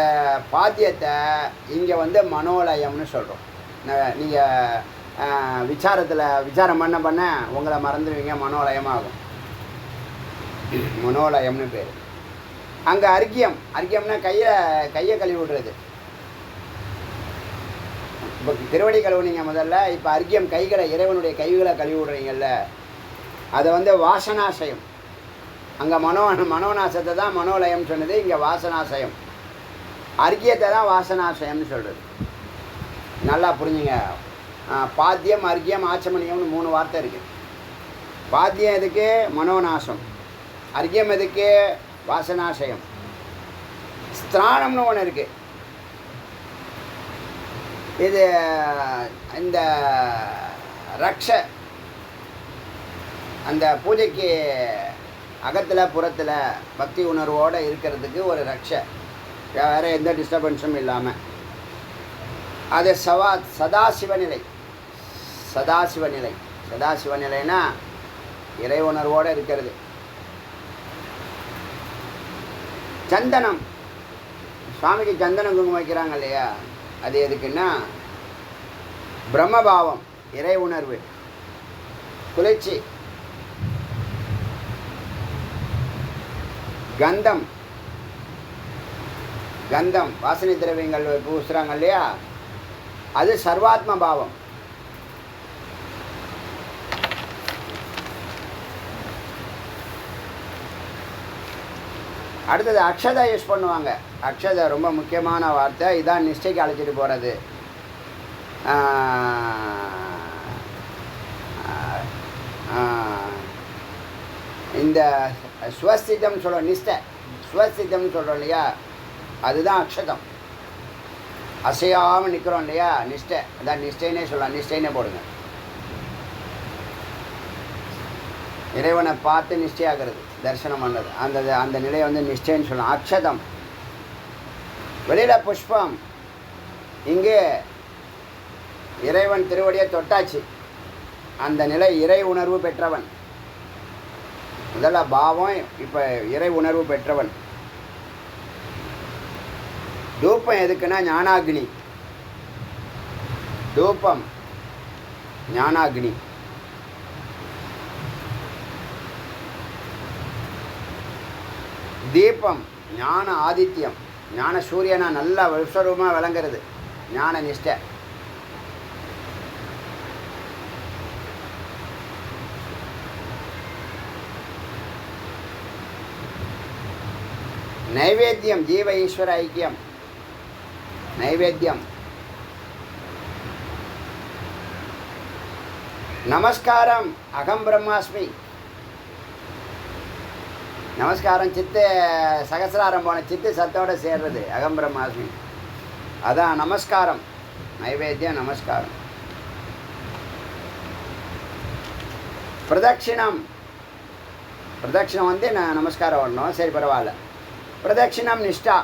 பாத்தியத்தை இங்கே வந்து மனோலயம்னு சொல்கிறோம். நீங்கள் விசாரம் பண்ண உங்களை மறந்துடுவீங்க, மனோலயமாகும். மனோலயம்னு பேர். அங்கே அர்க்கியம்னா கையை கழுவி விடுறது. இப்போ திருவடி கழுவுனீங்க முதல்ல, இப்போ அர்க்கியம் கைகளை, இறைவனுடைய கைகளை கழுவி விடுறீங்கல்ல, அதை வந்து வாசனாசயம். அங்கே மனோநாசத்தை தான் மனோலயம் சொன்னது, இங்கே வாசனாசயம். அர்க்கியத்தை தான் வாசனாசயம்னு சொல்கிறது. நல்லா புரிஞ்சுங்க. பாத்தியம், அர்க்கியம், ஆச்சமணியம்னு 3 வார்த்தை இருக்குது. பாத்தியம் எதுக்கு? மனோநாசம். அர்க்கியம் எதுக்கு? வாசனாசயம். ஸ்திராணம்னு ஒன்று இருக்குது. இது இந்த ரக்ஷ, அந்த பூஜைக்கு அகத்தில் புறத்தில் பக்தி உணர்வோடு இருக்கிறதுக்கு ஒரு ரக்ஷ, வேறு எந்த டிஸ்டர்பன்ஸும் இல்லாமல். அது சதாசிவநிலை. சதாசிவநிலைனா இறை உணர்வோடு இருக்கிறது. சந்தனம், சுவாமிக்கு சந்தனம் குங்குமம் வைக்கிறாங்க இல்லையா, அது எதுக்குன்னா பிரம்மபாவம், இறை உணர்வு, குளிர்ச்சி. கந்தம் வாசனை திரவியங்கள் பூசுகிறாங்க இல்லையா, அது சர்வாத்ம பாவம். அடுத்தது அக்ஷதை யூஸ் பண்ணுவாங்க. அக்ஷதை ரொம்ப முக்கியமான வார்த்தை. இதான் நிஷ்டைக்கு அழைச்சிட்டு போகிறது. இந்த ஸ்வஸ்திதம் சொல்கிறோம், நிஷ்டை ஸ்வஸ்திதம்னு சொல்கிறோம் இல்லையா, அதுதான் அக்ஷதம். அசையாமல் நிற்கிறோம் இல்லையா, நிஷ்டை. அதான் நிஷ்டைனே சொல்லலாம், நிஷ்டைனே போடுங்க. இறைவனை பார்த்து நிஷ்டையாகிறது, தரிசனம் பண்ணுறது, அந்த நிலையை வந்து நிஷ்டைன்னு சொல்லலாம். அக்ஷதம். வெளியில் புஷ்பம். இங்கே இறைவன் திருவடியை தொட்டாச்சு, அந்த நிலை இறை உணர்வு பெற்றவன். முதல்ல பாவம், இப்போ இறை உணர்வு பெற்றவன். தூபம் எதுக்குன்னா ஞானாக்னி. தூபம் ஞானாக்னி. தீபம் ஞான ஆதித்யம், ஞான சூரியனா நல்லா விஸ்வரூபமாக விளங்குறது, ஞான நிஷ்டை. நைவேத்தியம் ஜீவ ஈஸ்வர ஐக்கியம். நைவேத்தியம். நமஸ்காரம் அகம் பிரம்மாஸ்மி. நமஸ்காரம் சித்து சகசிராரம் போன சித்து சத்தோடு சேர்றது, அகம் பிரம்மாஸ்மி. அதான் நமஸ்காரம். நைவேத்தியம் நமஸ்காரம். பிரதட்சிணம். பிரதட்சிணம் வந்து நான் நமஸ்காரம் வரணும், சரி பரவாயில்ல. பிரதட்சிணம் நிஷ்டா.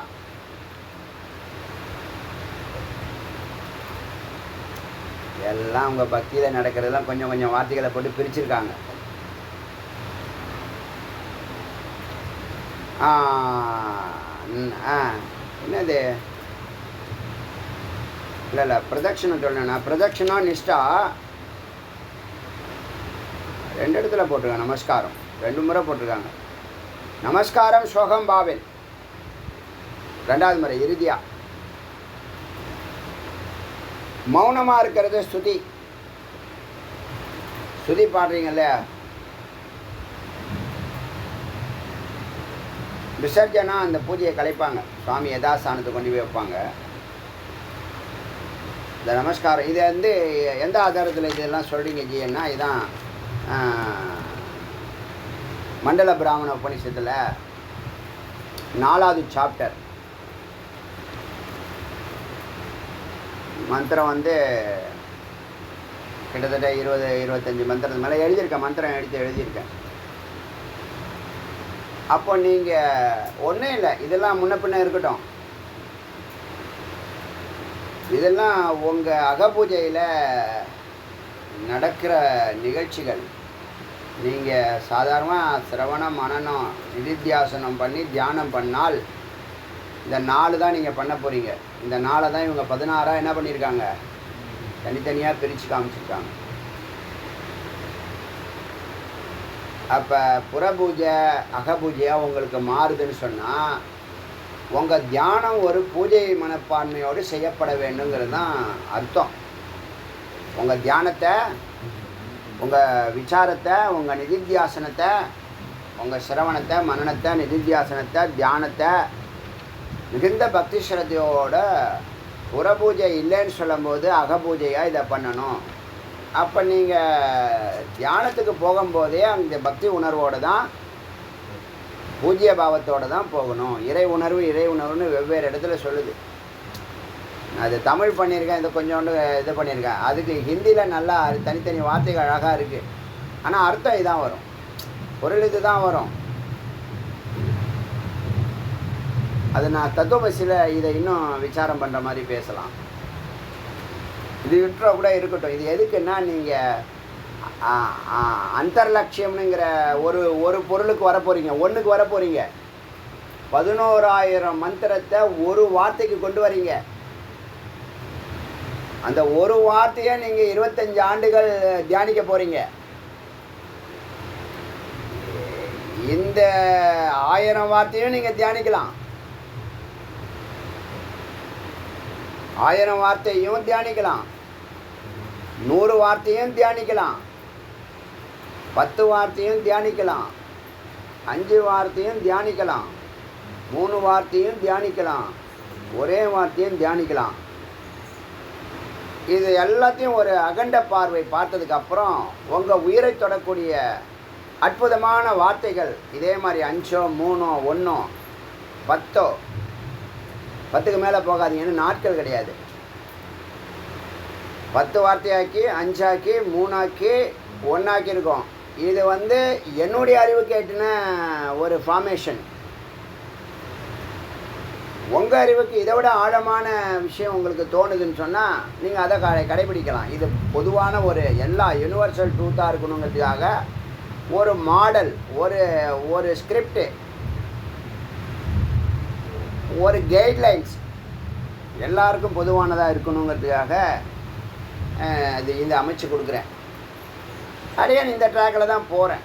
எல்லாம் உங்கள் பக்தியில் நடக்கிறதெல்லாம் கொஞ்சம் கொஞ்சம் வார்த்தைகளை போட்டு பிரிச்சிருக்காங்க. என்னது? இல்லை பிரதட்சிணம் சொல்லணும்னா பிரதட்சிணம் நிஷ்டா 2 இடத்துல போட்டிருக்காங்க. நமஸ்காரம் 2 முறை போட்டிருக்காங்க. நமஸ்காரம் சோகம் பாவில் 2வது முறை இறுதியா. மௌனமாக இருக்கிறது ஸ்துதி. ஸ்துதி பாடுறீங்க இல்லையா, விசர்ஜனா அந்த பூஜையை கலைப்பாங்க, சுவாமி யதாஸ்தானத்தை கொண்டு போய் வைப்பாங்க. இந்த நமஸ்காரம் இதை வந்து எந்த ஆதாரத்தில் இதெல்லாம் சொல்கிறீங்க ஜின்னா, இதுதான் மண்டல பிராமண உபநிஷத்தில் 4வது சாப்டர். மந்திரம் வந்து கிட்டத்தட்ட 20-25 மந்திரத்துக்கு மேலே எழுதியிருக்கேன். மந்திரம் எழுதியிருக்கேன். அப்போ நீங்கள் ஒன்றும் இல்லை, இதெல்லாம் முன்ன பின்ன இருக்கட்டும். இதெல்லாம் உங்கள் அகபூஜையில் நடக்கிற நிகழ்ச்சிகள். நீங்கள் சாதாரணமாக சிரவணம் மனனம் நிதித்தியாசனம் பண்ணி தியானம் பண்ணால் இந்த 4 தான் நீங்கள் பண்ண போகிறீங்க. இந்த 4 தான் இவங்க 16 என்ன பண்ணியிருக்காங்க, தனித்தனியாக பிரித்து காமிச்சிருக்காங்க. அப்போ புறபூஜை அகபூஜையாக உங்களுக்கு மாறுதுன்னு சொன்னால் உங்கள் தியானம் ஒரு பூஜை மனப்பான்மையோடு செய்யப்பட வேண்டுங்கிறது தான் அர்த்தம். உங்கள் தியானத்தை, உங்கள் விசாரத்தை, உங்கள் நிதித்தியாசனத்தை, உங்கள் சிரவணத்தை, மனனத்தை, நிதித்தியாசனத்தை, தியானத்தை மிகுந்த பக்தி ஸ்ரத்தையோட புறபூஜை இல்லைன்னு சொல்லும்போது அகபூஜையாக இதை பண்ணணும். அப்போ நீங்கள் தியானத்துக்கு போகும்போதே அந்த பக்தி உணர்வோடு தான், பூஜ்ய பாவத்தோடு தான் போகணும். இறை உணர்வுன்னு வெவ்வேறு இடத்துல சொல்லுது. அது தமிழ் பண்ணியிருக்கேன், இது கொஞ்சோண்டு இது பண்ணியிருக்கேன். அதுக்கு ஹிந்தியில் நல்லா தனித்தனி வார்த்தைகள் அழகாக இருக்குது. ஆனால் அர்த்தம் இதான் வரும், பொருள் இது தான் வரும். அது நான் தத்துவமசியில் இதை இன்னும் விசாரம் பண்ணுற மாதிரி பேசலாம். இது விட்டுற கூட இருக்கட்டும். இது எதுக்குன்னா நீங்கள் அந்தர்லட்சியம்னுங்கிற ஒரு பொருளுக்கு வரப்போகிறீங்க, ஒன்றுக்கு வரப்போகிறீங்க. 11,000 மந்திரத்தை ஒரு வார்த்தைக்கு கொண்டு வரீங்க. அந்த ஒரு வார்த்தையை நீங்கள் 25 ஆண்டுகள் தியானிக்க போகிறீங்க. இந்த 1000 வார்த்தையும் நீங்கள் தியானிக்கலாம். 1000 வார்த்தையும் தியானிக்கலாம், 100 வார்த்தையும் தியானிக்கலாம், 10 வார்த்தையும் தியானிக்கலாம், 5 வார்த்தையும் தியானிக்கலாம், 3 வார்த்தையும் தியானிக்கலாம், ஒரே வார்த்தையும் தியானிக்கலாம். இது எல்லாத்தையும் ஒரு அகண்ட பார்வை பார்த்ததுக்கப்புறம் உங்கள் உயிரை தொடக்கூடிய அற்புதமான வார்த்தைகள் இதே மாதிரி 5, 3, 1, 10, 10க்கு மேலே போகாதீங்கன்னு நாட்கள் கிடையாது. 10 வார்த்தையாக்கி 5 ஆக்கி 3 ஆக்கி 1 ஆக்கி இருக்கோம். இது என்னுடைய அறிவுக்கு எட்டின ஒரு ஃபார்மேஷன். உங்கள் அறிவுக்கு இதை விட ஆழமான விஷயம் உங்களுக்கு தோணுதுன்னு சொன்னால் நீங்கள் அதை கடைபிடிக்கலாம். இது பொதுவான ஒரு எல்லா யூனிவர்சல் ட்ரூத்தாக இருக்கணுங்கிறதுக்காக ஒரு மாடல், ஒரு ஸ்கிரிப்டு, ஒரு கைட்லைன்ஸ் எல்லாருக்கும் பொதுவானதாக இருக்கணுங்கிறதுக்காக இந்த அமைச்சு கொடுக்குறேன். அடியன் இந்த ட்ராக்கில் தான் போகிறேன்.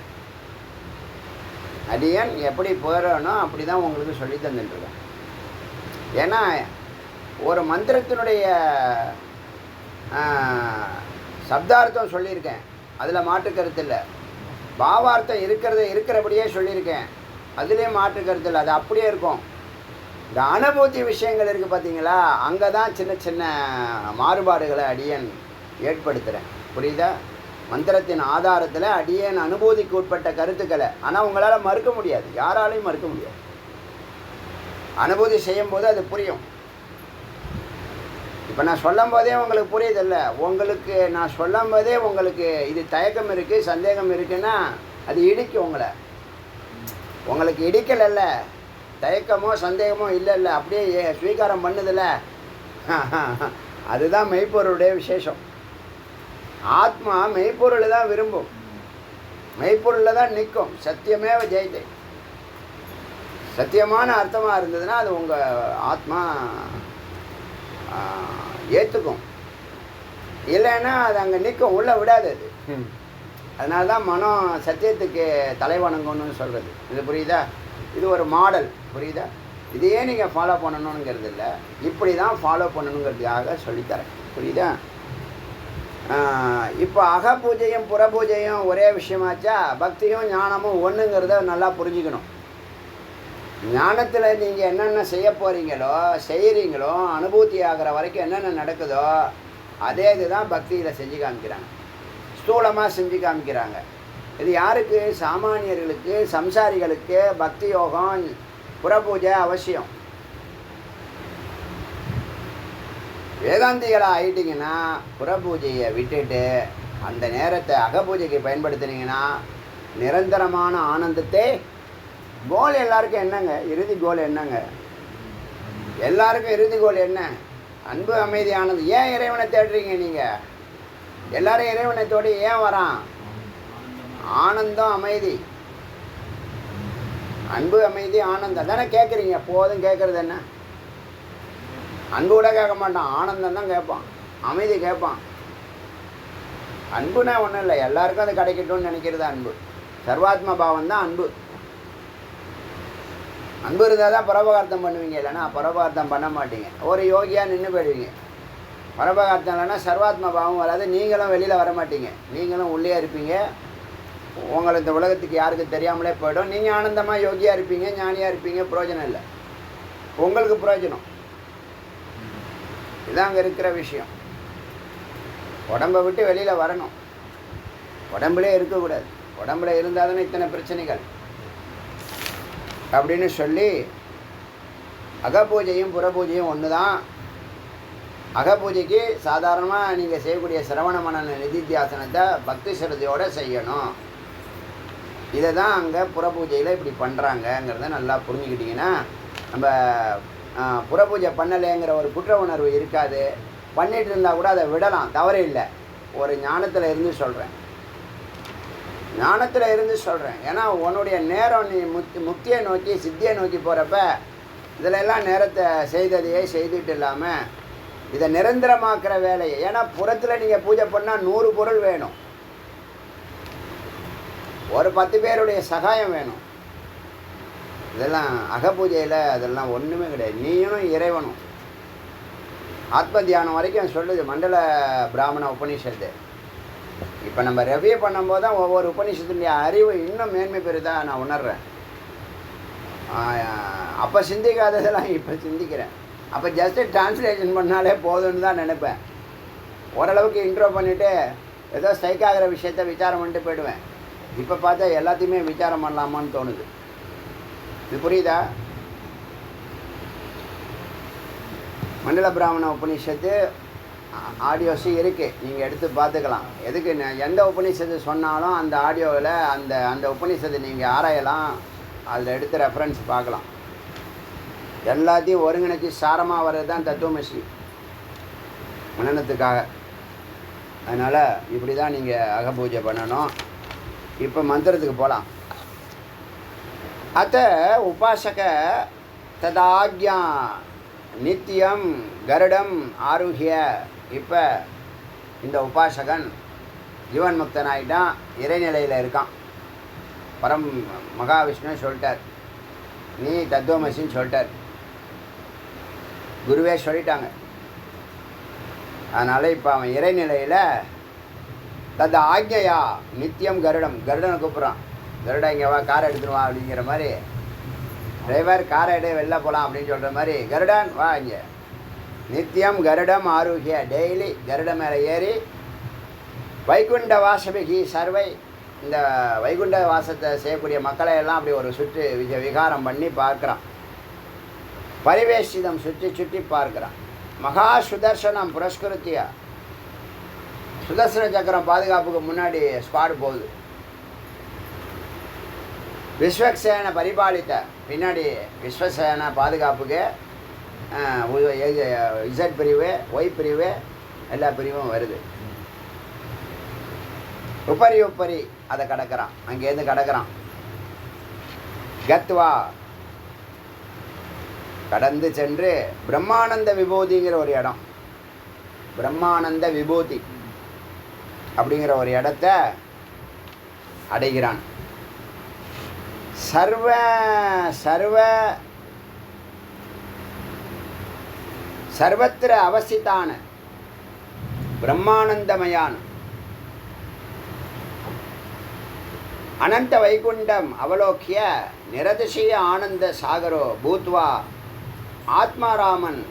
அடியன் எப்படி போகிறேனோ அப்படி தான் உங்களுக்கு சொல்லி தந்துட்டுருக்கேன். ஏன்னா ஒரு மந்திரத்தினுடைய சப்தார்த்தம் சொல்லியிருக்கேன், அதில் மாற்றுக்கருத்து இல்லை. பாவார்த்தம் இருக்கிறபடியே சொல்லியிருக்கேன், அதுலேயும் மாற்றுக்கருத்து இல்லை. அது அப்படியே இருக்கும். இந்த அனுபூதி விஷயங்கள் இருக்குது பார்த்தீங்களா, அங்கே தான் சின்ன சின்ன மாறுபாடுகளை அடியன் ஏற்படுத்துகிறேன். புரியுதா? மந்திரத்தின் ஆதாரத்தில் அடியன் அனுபூதிக்கு உட்பட்ட கருத்துக்களை ஆனால் உங்களால் மறுக்க முடியாது, யாராலையும் மறுக்க முடியாது. அனுபூதி செய்யும்போது அது புரியும். இப்போ நான் சொல்லும் போதே உங்களுக்கு புரியுதில்ல, உங்களுக்கு நான் சொல்லும் போதே உங்களுக்கு இது தயக்கம் இருக்குது, சந்தேகம் இருக்குன்னா அது இடிக்கும் உங்களை. உங்களுக்கு இடிக்கலைல்ல, தயக்கமோ சந்தேகமோ இல்லை, அப்படியே ஸ்வீகாரம் பண்ணுதில்ல. அதுதான் மெய்ப்பொருளுடைய விசேஷம். ஆத்மா மெய்ப்பொருளை தான் விரும்பும், மெய்ப்பொருளில் தான் நிற்கும். சத்தியமேவ ஜெயத்தை. சத்தியமான அர்த்தமாக இருந்ததுன்னா அது உங்கள் ஆத்மா ஏற்றுக்கும். இல்லைன்னா அது அங்கே நிற்கும், உள்ளே விடாது அது. அதனால தான் மனம் சத்தியத்துக்கு தலைவணங்கணும்னு சொல்கிறது. இது புரியுதா? இது ஒரு மாடல். புரியுதா? இதையே நீங்கள் ஃபாலோ பண்ணணுங்கிறது இல்லை, இப்படி தான் ஃபாலோ பண்ணணுங்கிறதுக்காக சொல்லித்தரேன். புரியுதா? இப்போ அகபூஜையும் புறபூஜையும் ஒரே விஷயமாச்சா? பக்தியும் ஞானமும் ஒன்றுங்கிறத நல்லா புரிஞ்சுக்கணும். ஞானத்தில் நீங்கள் என்னென்ன செய்கிறீங்களோ அனுபூதி ஆகிற வரைக்கும் என்னென்ன நடக்குதோ அதே இதுதான் பக்தியில் செஞ்சு காமிக்கிறாங்க, ஸ்தூலமாக செஞ்சு காமிக்கிறாங்க. இது யாருக்கு? சாமானியர்களுக்கு, சம்சாரிகளுக்கு பக்தி யோகம் புறபூஜை அவசியம். வேதாந்திகளாக ஆகிட்டிங்கன்னா புறபூஜையை விட்டுட்டு அந்த நேரத்தை அகபூஜைக்கு பயன்படுத்துனீங்கன்னா நிரந்தரமான ஆனந்தத்தை. கோல் எல்லாருக்கும் என்னங்க? இறுதி கோல் என்னங்க? எல்லாருக்கும் இறுதி கோல் என்ன? அன்பு, அமைதி, ஆனந்தம். ஏன் இறைவனை தேடுறீங்க நீங்கள்? எல்லாரும் இறைவனை தேடி ஏன் வரான்? ஆனந்தம், அமைதி, அன்பு, அமைதி, ஆனந்தம் தானே கேட்குறீங்க. போதும் கேட்குறது என்ன? அன்பு கூட கேட்க மாட்டான், ஆனந்தம் தான் கேட்பான், அமைதி கேட்பான். அன்புனா ஒன்றும் இல்லை, எல்லாருக்கும் அது கிடைக்கட்டும்னு நினைக்கிறது அன்பு. சர்வாத்ம பாவம் தான் அன்பு. அன்பு இருந்தால் தான் பரோபகார்த்தம் பண்ணுவீங்க, இல்லைன்னா பரோபகார்த்தம் பண்ண மாட்டீங்க. ஒரு யோகியாக நின்று போயிடுவீங்க. பரோபகார்த்தம் இல்லைன்னா சர்வாத்ம பாவம் வராது, நீங்களும் வெளியில் வர மாட்டீங்க, நீங்களும் உள்ளே இருப்பீங்க. உங்களை இந்த உலகத்துக்கு யாருக்கு தெரியாமலே போய்டும். நீங்கள் ஆனந்தமாக யோகியாக இருப்பீங்க, ஞானியாக இருப்பீங்க, பிரயோஜனம் இல்லை, உங்களுக்கு பிரயோஜனம். இதுதான் அங்கே இருக்கிற விஷயம். உடம்பை விட்டு வெளியில் வரணும், உடம்புலே இருக்கக்கூடாது. உடம்புல இருந்தால் தானே இத்தனை பிரச்சனைகள் அப்படின்னு சொல்லி, அகபூஜையும் புறபூஜையும் ஒன்று தான். அகபூஜைக்கு சாதாரணமாக நீங்கள் செய்யக்கூடிய சிரவண மனன நிதித்தியாசனத்தை பக்தி சிரத்தையோடு செய்யணும். இதை தான் அங்கே புறபூஜையில் இப்படி பண்ணுறாங்கங்கிறத நல்லா புரிஞ்சுக்கிட்டிங்கன்னா நம்ம புறபூஜை பண்ணலைங்கிற ஒரு குற்ற உணர்வு இருக்காது. பண்ணிகிட்டு இருந்தால் கூட அதை விடலாம், தவறு இல்லை. ஒரு ஞானத்தில் இருந்து சொல்கிறேன், ஞானத்தில் இருந்து சொல்கிறேன். ஏன்னா உன்னுடைய நேரம் நீ முக்தியை நோக்கி சித்தியை நோக்கி போகிறப்ப இதில் எல்லாம் நேரத்தை செய்ததையே செய்துட்டு இல்லாமல் இதை நிரந்தரமாக்குற வேலையை. ஏன்னா புறத்தில் நீங்கள் பூஜை பண்ணால் 100 பொருள் வேணும், ஒரு 10 பேருடைய சகாயம் வேணும். இதெல்லாம் அகபூஜையில் அதெல்லாம் ஒன்றுமே கிடையாது. நீயும் இறைவனும் ஆத்ம தியானம் வரைக்கும் சொல்லுது மண்டல பிராமண உபநிஷத்து. இப்போ நம்ம ரெவியூ பண்ணும்போது தான் ஒவ்வொரு உபநிஷத்துடைய அறிவு இன்னும் மேன்மை பெறுதாக நான் உணர்கிறேன். அப்போ சிந்திக்காததெல்லாம் இப்போ சிந்திக்கிறேன். அப்போ ஜஸ்ட்டு டிரான்ஸ்லேஷன் பண்ணாலே போதும்னு தான் நினைப்பேன். ஓரளவுக்கு இன்ட்ரோ பண்ணிவிட்டு ஏதோ ஸ்ட்ரைக் ஆகிற விஷயத்த விசாரம் பண்ணிட்டு போயிடுவேன். இப்போ பார்த்தா எல்லாத்தையுமே விசாரம் பண்ணலாமான்னு தோணுது. இது புரியுதா? மண்டல பிராமண உபநிஷத்து ஆடியோஸு இருக்குது, நீங்கள் எடுத்து பார்த்துக்கலாம். எதுக்கு எந்த உபநிஷத்து சொன்னாலும் அந்த ஆடியோவில் அந்த உபநிஷத்தை நீங்கள் ஆராயலாம், அதில் எடுத்து ரெஃபரன்ஸ் பார்க்கலாம். எல்லாத்தையும் ஒருங்கிணைச்சி சாரமாக வர்றது தான் தத்துவமசி மனனத்துக்காக. அதனால் இப்படி தான் நீங்கள் அகபூஜை பண்ணணும். இப்போ மந்திரத்துக்கு போகலாம். அத்த உபாசக ததாக்யா நித்தியம் கருடம் ஆருஹ்ய. இப்போ இந்த உபாசகன் ஜீவன் முக்தனாயிட்டான், இறைநிலையில் இருக்கான். பரம் மகாவிஷ்ணு சொல்லிட்டார், நீ தத்துவமசின்னு சொல்லிட்டார், குருவே சொல்லிட்டாங்க. அதனால் இப்போ அவன் இறைநிலையில் தது ஆக்ஞையா நித்தியம் கருடம். கருடனை கூப்பிட்றான், கருடா இங்கே வா, காரை எடுத்துருவா அப்படிங்கிற மாதிரி. டிரைவர் காரை எடு, வெளில போகலாம் அப்படின்னு சொல்கிற மாதிரி, கருடன் வா இங்கே. நித்தியம் கருடம் ஆரோக்கிய, டெய்லி கருட மேலே ஏறி வைகுண்ட வாசபிகி சர்வை, இந்த வைகுண்ட வாசத்தை செய்யக்கூடிய மக்களை எல்லாம் அப்படி ஒரு சுற்று விகாரம் பண்ணி பார்க்குறான். பரிவேஷிதம் சுற்றி சுற்றி பார்க்குறான். மகா சுதர்சனம் புரஸ்கிருத்தியா, சுதர்சன சக்கரம் பாதுகாப்புக்கு முன்னாடி ஸ்குவாடு போகுது. விஸ்வக்சேன பரிபாலித்த பின்னாடி விஸ்வசேன பாதுகாப்புக்கு இசட் பிரிவு, ஒய் பிரிவு, எல்லா பிரிவும் வருது. உப்பரி அதை கடக்கிறான், அங்கேருந்து கடக்கிறான். கத்வா கடந்து சென்று பிரம்மானந்த விபூதிங்கிற ஒரு இடம், பிரம்மானந்த விபூதி அப்படிங்கிற ஒரு இடத்த அடைகிறான். சர்வ சர்வ சர்வத்திர அவசித்தான பிரம்மானந்தமயான அனந்த வைகுண்டம் அவலோக்கிய நிரதிசய ஆனந்த சாகரோ பூத்வா ஆத்மாராமன்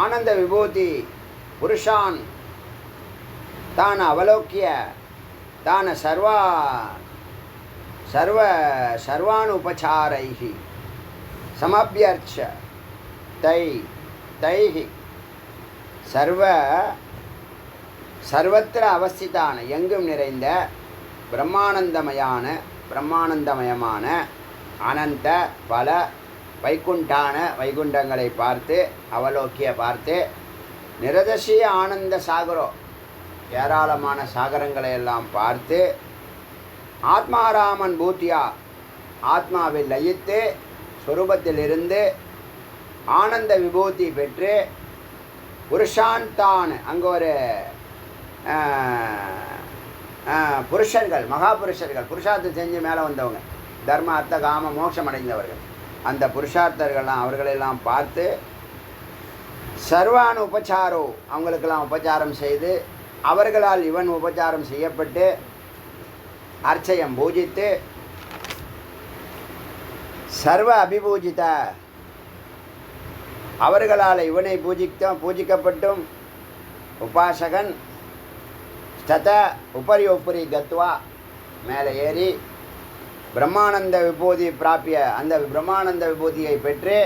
ஆனந்த விபூதி புருஷான் தான் அவலோக்கிய தான் சர்வானுபசாரைஹி சமபியர்ச்ச தைஹி சர்வத்திர அவஸ்திதான எங்கும் நிறைந்த பிரம்மானந்தமயமான அனந்த பல வைகுண்டங்களை பார்த்து அவலோக்கிய பார்த்து நிரதசிய ஆனந்த சாகரோ ஏராளமான சாகரங்களை எல்லாம் பார்த்து ஆத்மாராமன் பூத்தியா ஆத்மாவில் லயித்து சொரூபத்திலிருந்து ஆனந்த விபூதி பெற்று புருஷாந்தான், அங்கே ஒரு புருஷர்கள், மகா புருஷர்கள், புருஷார்த்தம் செஞ்சு மேலே வந்தவங்க, தர்ம அர்த்த காம மோட்சம் அடைந்தவர்கள். அந்த புருஷார்த்தர்கள்லாம் அவர்களெல்லாம் பார்த்து சர்வான் உபச்சாரோ, அவங்களுக்கெல்லாம் உபச்சாரம் செய்து அவர்களால் இவன் உபச்சாரம் செய்யப்பட்டு அர்ச்சயம் பூஜித்து சர்வ அபிபூஜித, அவர்களால் இவனை பூஜிக்கப்பட்டும் உபாசகன் ஸ்தத உபரி உப்பரி கத்வா, மேலே ஏறி பிரம்மானந்த விபூதி பிராப்பிய, அந்த பிரம்மானந்த விபூதியை பெற்று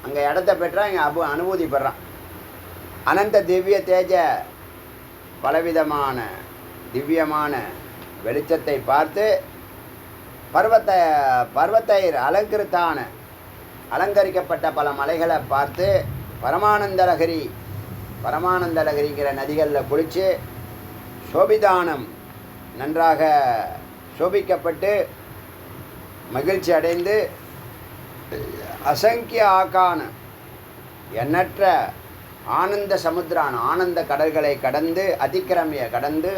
அங்கே இடத்த பெற்றால் இங்கே அனுபூதி பெறான். அனந்த திவ்ய தேஜ, பலவிதமான திவ்யமான வெளிச்சத்தை பார்த்து பர்வத்தைர் அலங்கிருத்தான, அலங்கரிக்கப்பட்ட பல மலைகளை பார்த்து பரமானந்தலகரி, பரமானந்தலகரிங்கிற நதிகளில் குளித்து சோபிதானம், நன்றாக சோபிக்கப்பட்டு மகிழ்ச்சி அடைந்து அசங்கிய ஆக்கான, எண்ணற்ற ஆனந்த சமுத்திரான, ஆனந்த கடல்களை கடந்து அதிக்கிரமிய கடந்து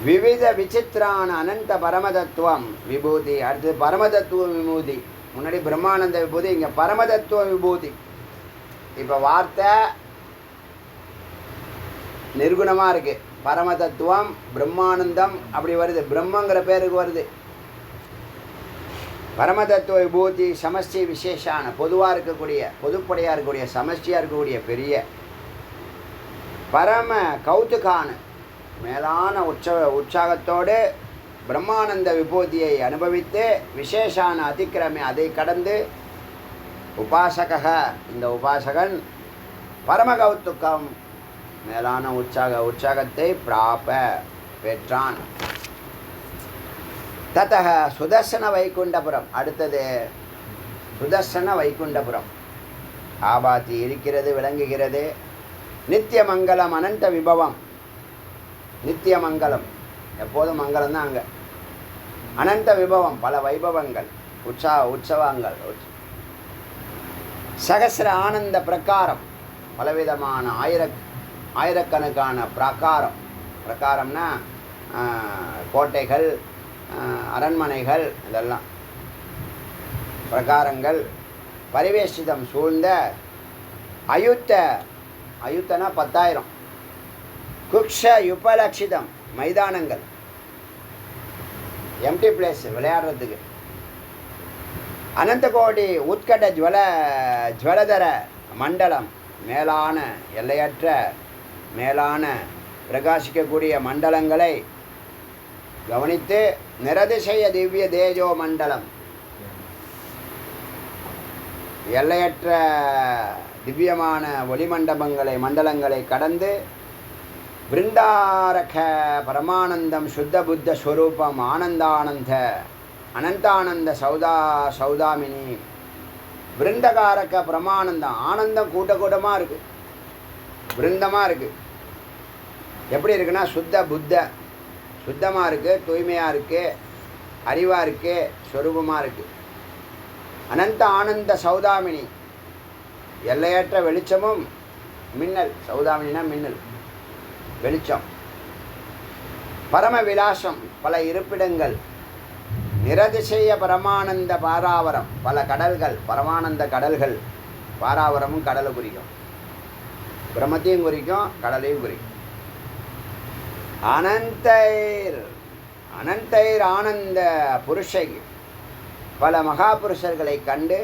விவித விசித்திரான அனந்த பரமதத்துவம் விபூதி. அடுத்து பரமதத்துவ விபூதி. முன்னாடி பிரம்மானந்த விபூதி, இங்கே பரமதத்துவ விபூதி. இப்போ வார்த்தை நிர்குணமாக இருக்குது. பரமதத்துவம் பிரம்மானந்தம் அப்படி வருது, பிரம்மங்கிற பேருக்கு வருது. பரமதத்துவ விபூதி சமஷ்டி விசேஷான, பொதுவாக இருக்கக்கூடிய, பொதுப்படையாக இருக்கக்கூடிய, சமஷ்டியாக இருக்கக்கூடிய பெரிய பரம கௌதுகான, மேலான உற்சாகத்தோடு பிரம்மானந்த விபூதியை அனுபவித்து விசேஷான அதிக்கிரமே, அதை கடந்து உபாசக, இந்த உபாசகன் பரமகௌத்துக்கம், மேலான உற்சாகத்தை பெற்றான். தத்தக சுதர்சன வைகுண்டபுரம். அடுத்தது சுதர்சன வைகுண்டபுரம். ஆபாத்தி இருக்கிறது, விளங்குகிறது. நித்திய மங்கலம் அனந்த விபவம். நித்திய மங்கலம், எப்போதும் மங்களம் தான் அங்கே. அனந்த விபவம், பல வைபவங்கள், உற்சவங்கள். சகசிர ஆனந்த பிரகாரம், பலவிதமான ஆயிரக்கணக்கான பிரகாரம்னா கோட்டைகள், அரண்மனைகள், இதெல்லாம் பிரகாரங்கள். பரிவேஷிதம் சூழ்ந்த அயுத்தனா 10,000. குக்ஷ யுபலட்சிதம், மைதானங்கள், எம்டி பிளேஸ் விளையாடுறதுக்கு. அனந்த கோடி உத்கட ஜுவலதர மண்டலம், மேலான எல்லையற்ற மேலான பிரகாசிக்கக்கூடிய மண்டலங்களை கவனித்து நிரதிசய திவ்ய தேஜோ மண்டலம், எல்லையற்ற திவ்யமான மண்டலங்களை கடந்து பிருந்தாரக பரமானந்தம் சுத்த புத்த ஸ்வரூபம் ஆனந்தானந்த அனந்தானந்த சௌதாமினி. பிருந்தகாரக பிரமானந்தம், ஆனந்தம் கூட்டமாக இருக்குது, பிருந்தமாக இருக்குது. எப்படி இருக்குன்னா சுத்தமாக இருக்குது, தூய்மையாக இருக்குது, அறிவாக இருக்குது, ஸ்வரூபமாக இருக்குது. அனந்த ஆனந்த சௌதாமினி, எல்லையற்ற வெளிச்சமும் மின்னல். சௌதாமினா மின்னல், வெளிச்சம். பரம விலாசம், பல இருப்பிடங்கள். நிரதிசய பரமானந்த பாராவரம், பல கடல்கள், பரமானந்த கடல்கள். பாராவரமும் கடலை குறிக்கும், பிரம்மத்தையும் குறிக்கும், கடலையும் குறிக்கும். அனந்தைர் ஆனந்த புருஷை, பல மகா புருஷர்களை கண்டு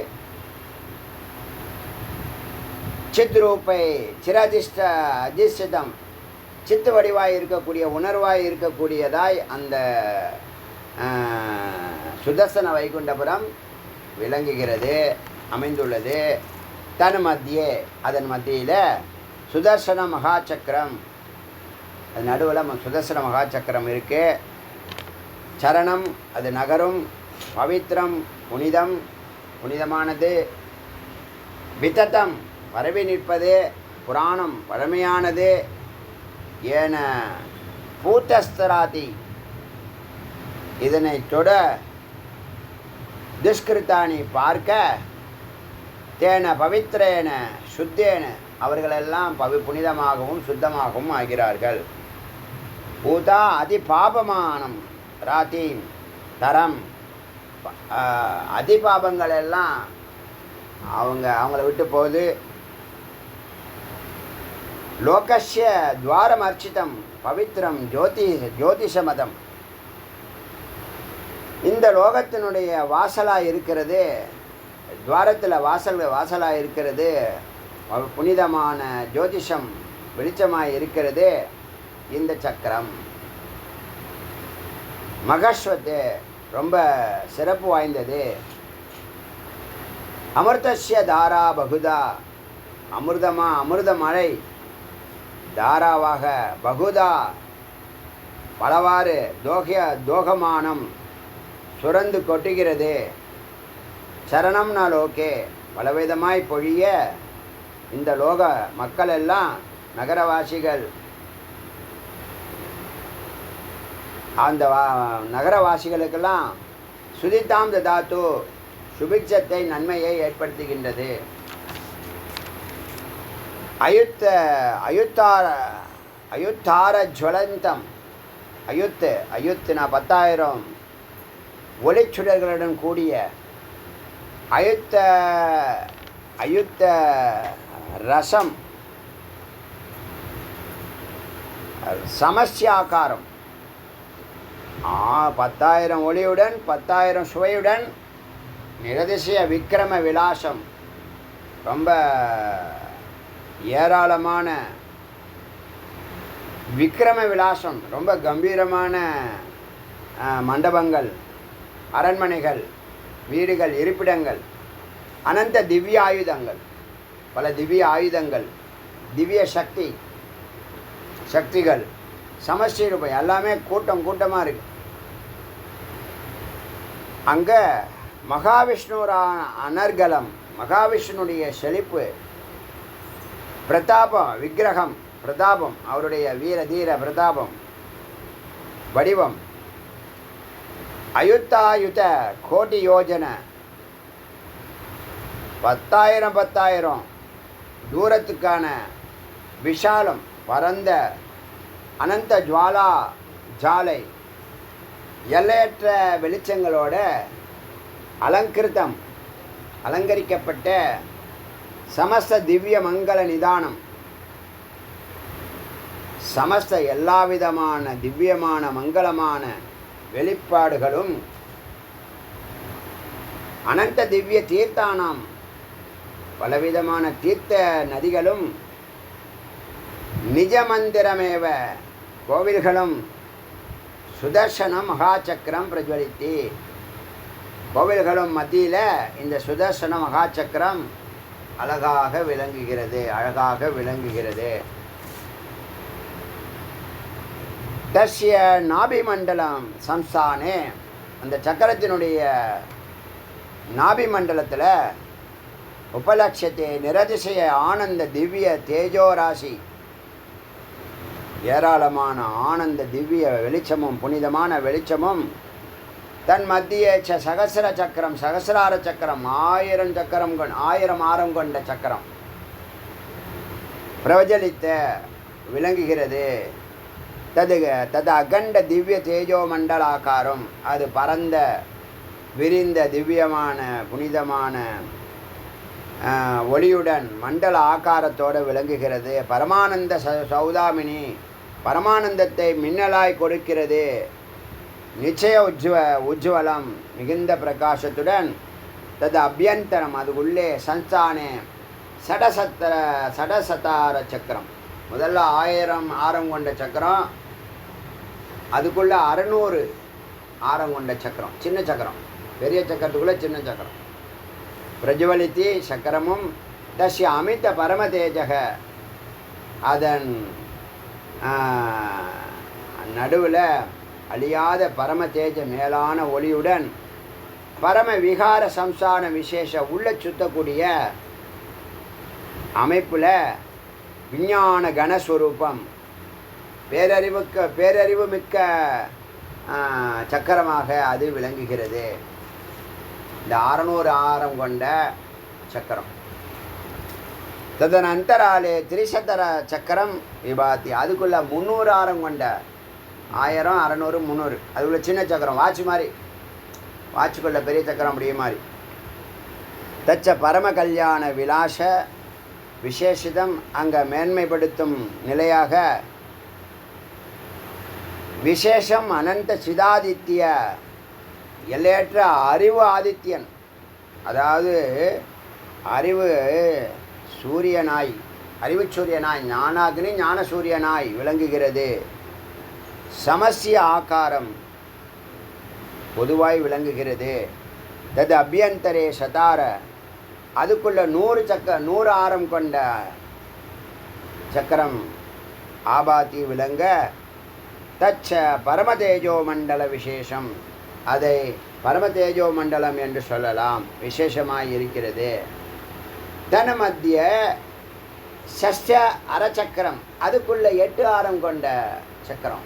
சித்ரூபை அதிஷ்டிதம், சித்து வடிவாய் இருக்கக்கூடிய, உணர்வாய் இருக்கக்கூடியதாய் அந்த சுதர்சன வைகுண்டபுரம் விளங்குகிறது, அமைந்துள்ளது. தன் மத்தியே, அதன் மத்தியில் சுதர்சன மகாச்சக்கரம், அது நடுவில் சுதர்சன மகாச்சக்கரம் இருக்குது. சரணம், அது நகரும். பவித்ரம், புனிதமானது. விதத்தம், பரவி நிற்பது. புராணம், பழமையானது. ஏன பூத்தஸ்தராதி, இதனை தொட துஷ்கிருத்தானி பார்க்க, தேன பவித்ரேன சுத்தேன அவர்களெல்லாம் புனிதமாகவும் சுத்தமாகவும் ஆகிறார்கள். பூதா அதி பாபமானம் ராத்தீம் தரம் அதிபாபங்கள் எல்லாம் அவங்கள விட்டு போகுது. லோகஸ்ய துவாரம் அர்ச்சிதம் பவித்ரம் ஜோதிஷமதம். இந்த லோகத்தினுடைய வாசலாக இருக்கிறது, துவாரத்தில் வாசலாக இருக்கிறது, புனிதமான ஜோதிஷம் வெளிச்சமாக இருக்கிறது இந்த சக்கரம். மகஸ்வத்து ரொம்ப சிறப்பு வாய்ந்தது. அமிர்தஸ்ய தாரா பகுதா அமிர்த மழை தாராவாக பகுதா பலவாறு தோகமானம் சுரந்து கொட்டுகிறது. சரணம்னா லோகே பலவிதமாய் பொழிய இந்த லோக மக்கள் எல்லாம் நகரவாசிகள் அந்த நகரவாசிகளுக்கெல்லாம் சுதித்தாம் ததாத்து சுபிக்ஷத்தை நன்மையை ஏற்படுத்துகின்றது. அயுத்தார ஜுவலந்தம் அயுத்துனா 10,000 ஒளிச்சுடர்களுடன் கூடிய அயுத்த ரசம் சமஸ்யாக்காரம் 10,000 ஒளியுடன் 10,000 சுவையுடன் நிரதிசய விக்கிரம விலாசம் ரொம்ப ஏராளமான விக்கிரம விலாசம் ரொம்ப கம்பீரமான மண்டபங்கள், அரண்மனைகள், வீடுகள், இருப்பிடங்கள், அனந்த திவ்ய ஆயுதங்கள், பல திவ்ய ஆயுதங்கள், திவ்ய சக்திகள் சமஸ்ரீரூபம் எல்லாமே கூட்டமாக இருக்கு. அங்கே மகாவிஷ்ணுரா அனர்கலம் மகாவிஷ்ணுடைய செழிப்பு பிரதாபம் விக்கிரகம் பிரதாபம் அவருடைய வீர தீர பிரதாபம் வடிவம் அயுத்தாயுத கோடி யோஜன 10,000 தூரத்துக்கான விஷாலம் பரந்த அனந்த ஜுவாலா ஜாலை எல்லையற்ற வெளிச்சங்களோட அலங்கரிக்கப்பட்ட சமஸ்த திவ்ய மங்கள நிதானம் சமஸ்த எல்லாவிதமான திவ்யமான மங்களமான வெளிப்பாடுகளும் அனந்த திவ்ய தீர்த்தானாம் பலவிதமான தீர்த்த நதிகளும் நிஜ மந்திரமேவ கோவில்களும் சுதர்சனம் மகாச்சக்கரம் பிரஜ்வலித்தி கோவில்களும் மத்தியில் இந்த சுதர்சன மகாச்சக்கரம் அழகாக விளங்குகிறது. தஸ்ய நாபிமண்டலம் சம்ஸ்தானே அந்த சக்கரத்தினுடைய நாபிமண்டலத்தில் உபலட்சத்தை நிரதிசய ஆனந்த திவ்ய தேஜோராசி ஏராளமான ஆனந்த திவ்ய வெளிச்சமும் புனிதமான வெளிச்சமும் தன் மத்திய சகசிரார சக்கரம் 1000 ஆரம் கொண்ட சக்கரம் பிரவஜலித்த விளங்குகிறது. தது அகண்ட திவ்ய தேஜோ மண்டலாக்காரம் அது பரந்த விரிந்த திவ்யமான புனிதமான ஒளியுடன் மண்டல ஆக்காரத்தோடு விளங்குகிறது. பரமானந்த சௌதாமினி பரமானந்தத்தை மின்னலாய் கொடுக்கிறது. நிச்சய உஜ்வலம் மிகுந்த பிரகாசத்துடன் தது அபியந்தரம் அதுக்குள்ளே சன்ஸ்தானே சடசதார சக்கரம் முதல்ல 1000 ஆரம் கொண்ட சக்கரம் அதுக்குள்ளே 600 ஆரம் கொண்ட சக்கரம் சின்ன சக்கரம் பெரிய சக்கரத்துக்குள்ளே சின்ன சக்கரம் பிரஜ்வலித்தி சக்கரமும் தஸ்ய அமித பரமதேஜக அதன் நடுவில் அழியாத பரமதேஜ மேலான ஒளியுடன் பரம விகார சம்சான விசேஷ உள்ள சுத்தக்கூடிய அமைப்பில் விஞ்ஞான கணஸ்வரூபம் பேரறிவு மிக்க சக்கரமாக அது விளங்குகிறது. இந்த 600 ஆரம் கொண்ட சக்கரம் ததனந்தராலே திரிசதர சக்கரம் விபாத்தி. அதுக்குள்ளே 300 ஆரம் கொண்ட 1000, 600, 300 அதுக்குள்ள சின்ன சக்கரம் வாட்ச் மாதிரி, வாட்சுக்குள்ள பெரிய சக்கரம் அப்படியே மாதிரி. தச்ச பரம கல்யாண விலாச விசேஷிதம் அங்கே மேன்மைப்படுத்தும் நிலையாக விசேஷம் அனந்த சிதாதித்ய எல்லையற்ற அறிவு ஆதித்யன், அதாவது அறிவு சூரியனாய், அறிவு சூரியனாய், ஞானாக்னி ஞான சூரியனாய் விளங்குகிறது. சமஸ்ய ஆகாரம் பொதுவாய் விளங்குகிறது. தது அபியந்தரே சதார அதுக்குள்ள 100 ஆரம் கொண்ட சக்கரம் ஆபாத்தி விளங்க. தச்ச பரமதேஜோ மண்டல விசேஷம் அதை பரமதேஜோ மண்டலம் என்று சொல்லலாம், விசேஷமாய் இருக்கிறது. தன மத்திய சஷ்ட அரைச்சக்கரம் அதுக்குள்ள 8 ஆரம் கொண்ட சக்கரம்.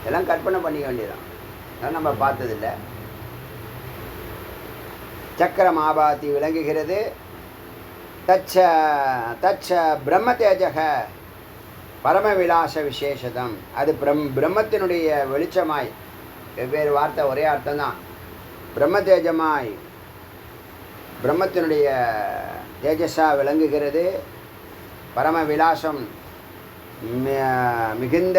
இதெல்லாம் கற்பனை பண்ணிக்க வேண்டியதான், அதெல்லாம் நம்ம பார்த்ததில்லை. சக்கரம் ஆபாத்தி விளங்குகிறது. தச்ச தச்ச பிரம்ம தேஜக பரமவிலாச விசேஷதம் அது பிரம்மத்தினுடைய வெளிச்சமாய், வெவ்வேறு வார்த்தை ஒரே அர்த்தம் தான். பிரம்ம தேஜமாய் பிரம்மத்தினுடைய தேஜஸா விளங்குகிறது. பரம விலாசம் மிகுந்த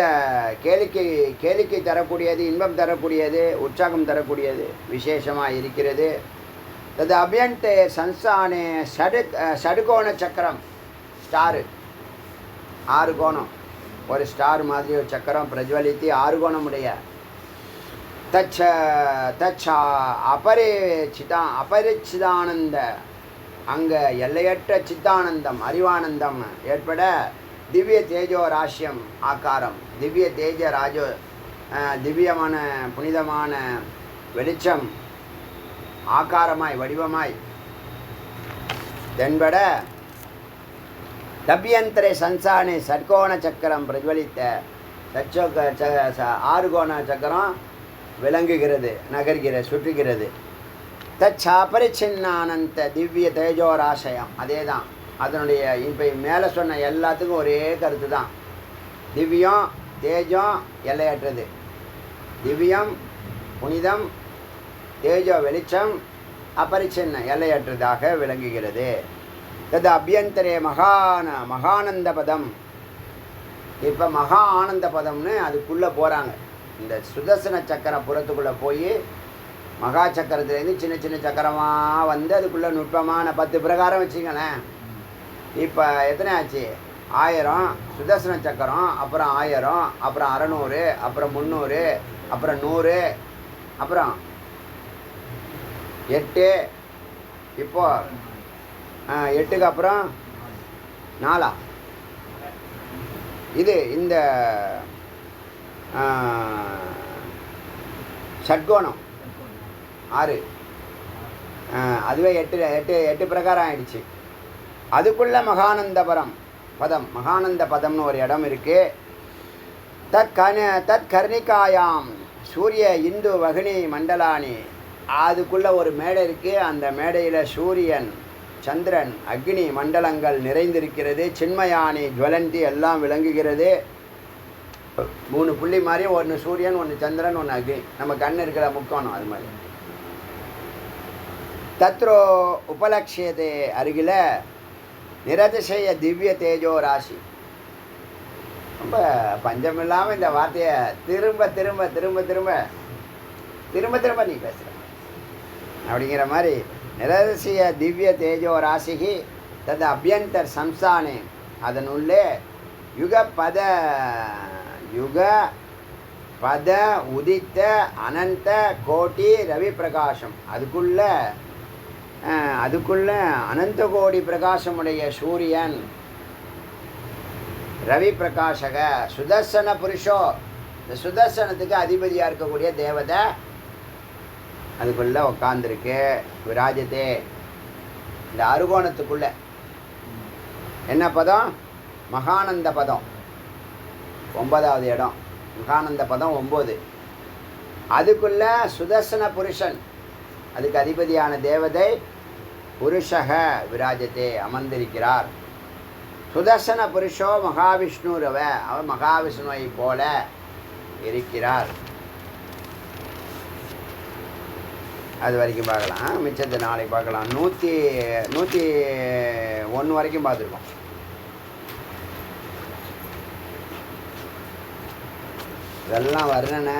கேளிக்கை தரக்கூடியது, இன்பம் தரக்கூடியது, உற்சாகம் தரக்கூடியது விசேஷமாக இருக்கிறது. அது அபியந்தே சன்சானே சடுகோண சக்கரம் ஸ்டாரு 6 கோணம், ஒரு ஸ்டார் மாதிரி ஒரு சக்கரம் பிரஜ்வலித்து 6 கோணமுடைய. தச்ச தச்ச அபரிச்சிதானந்த அங்கே எல்லையற்ற சித்தானந்தம் அறிவானந்தம் ஏற்பட திவ்ய தேஜோ ராஷ்யம் ஆக்காரம் திவ்ய தேஜ ராஜோ திவ்யமான புனிதமான வெளிச்சம் ஆக்காரமாய் வடிவமாய் தென்பட தபியந்தரே சன்சானே சட்கோண சக்கரம் பிரஜ்வலித்த 6 கோண சக்கரம் விளங்குகிறது, நகர்கிறது, சுற்றுகிறது. தச்சாபரிச்சின்னானந்த திவ்ய தேஜோராசயம் அதே தான். அதனுடைய இப்போ மேலே சொன்ன எல்லாத்துக்கும் ஒரே கருத்து தான். திவ்யம் தேஜம் எல்லையற்றது, திவ்யம் புனிதம், தேஜோ வெளிச்சம், அபரிச்சின்ன எல்லையற்றதாக விளங்குகிறது. தது அபியந்தரே மகானந்த பதம். இப்போ மகா ஆனந்த பதம்னு அதுக்குள்ளே போகிறாங்க. இந்த சுதர்சன சக்கர புறத்துக்குள்ளே போய் மகா சக்கரத்துலேருந்து சின்ன சின்ன சக்கரமாக வந்து அதுக்குள்ளே நுட்பமான 10 பிரகாரம் வச்சுங்களேன். இப்போ எத்தனை ஆச்சு? 1000 சுதர்சன சக்கரம், அப்புறம் 1000, அப்புறம் 600, அப்புறம் 300, அப்புறம் 100, அப்புறம் 8. இப்போ 8க்கு அப்புறம் 4. இது இந்த ஷட்கோணம் 6, அதுவே 8 பிரகாரம் ஆயிடுச்சு. அதுக்குள்ள மகானந்தபரம் பதம், மகானந்த பதம்னு ஒரு இடம் இருக்குது. தத் கர்ணிகாயாம் சூரிய இந்து வகினி மண்டலானி அதுக்குள்ளே ஒரு மேடை இருக்குது. அந்த மேடையில் சூரியன், சந்திரன், அக்னி மண்டலங்கள் நிறைந்திருக்கிறது. சின்மயானி ஜுவலந்தி எல்லாம் விளங்குகிறது. 3 புள்ளி மாதிரி, ஒன்று சூரியன், ஒன்று சந்திரன், ஒன்று அக்னி. நம்ம கண் இருக்கிற முக்கோணம் அது மாதிரி. தத்ரோ உபலட்சியத்தை அருகில் நிரதிசய திவ்ய தேஜோ ராசி. ரொம்ப பஞ்சம் இல்லாமல் இந்த வார்த்தையை திரும்ப திரும்ப திரும்ப திரும்ப திரும்ப திரும்ப நீ பேசுகிற அப்படிங்கிற மாதிரி. நிரதிசய திவ்ய தேஜோ ராசிகி தது அபியந்தர் சம்சானே அதனுள்ளே யுக பத உதித்த அனந்த கோட்டி ரவி பிரகாசம் அதுக்குள்ள அனந்த கோடி பிரகாசமுடைய சூரியன் ரவி பிரகாசக சுதர்சன புருஷோ. இந்த சுதர்சனத்துக்கு அதிபதியாக இருக்கக்கூடிய தேவதை அதுக்குள்ளே உட்காந்துருக்கு. விராஜத்தே இந்த அருகோணத்துக்குள்ள என்ன பதம்? மகானந்த பதம் 9வது இடம். மகானந்த பதம் 9. அதுக்குள்ள சுதர்சன புருஷன் அதுக்கு அதிபதியான தேவதை புருஷக விராஜத்தே அமர்ந்திருக்கிறார். சுதர்சன புருஷோ மகாவிஷ்ணுரவ அவர் மகாவிஷ்ணுவை போல இருக்கிறார். அது வரைக்கும் பார்க்கலாம். மிச்சத்தை நாளைக்கு பார்க்கலாம். 101 வரைக்கும் பார்த்துருக்கோம். இதெல்லாம் வர்ணனை,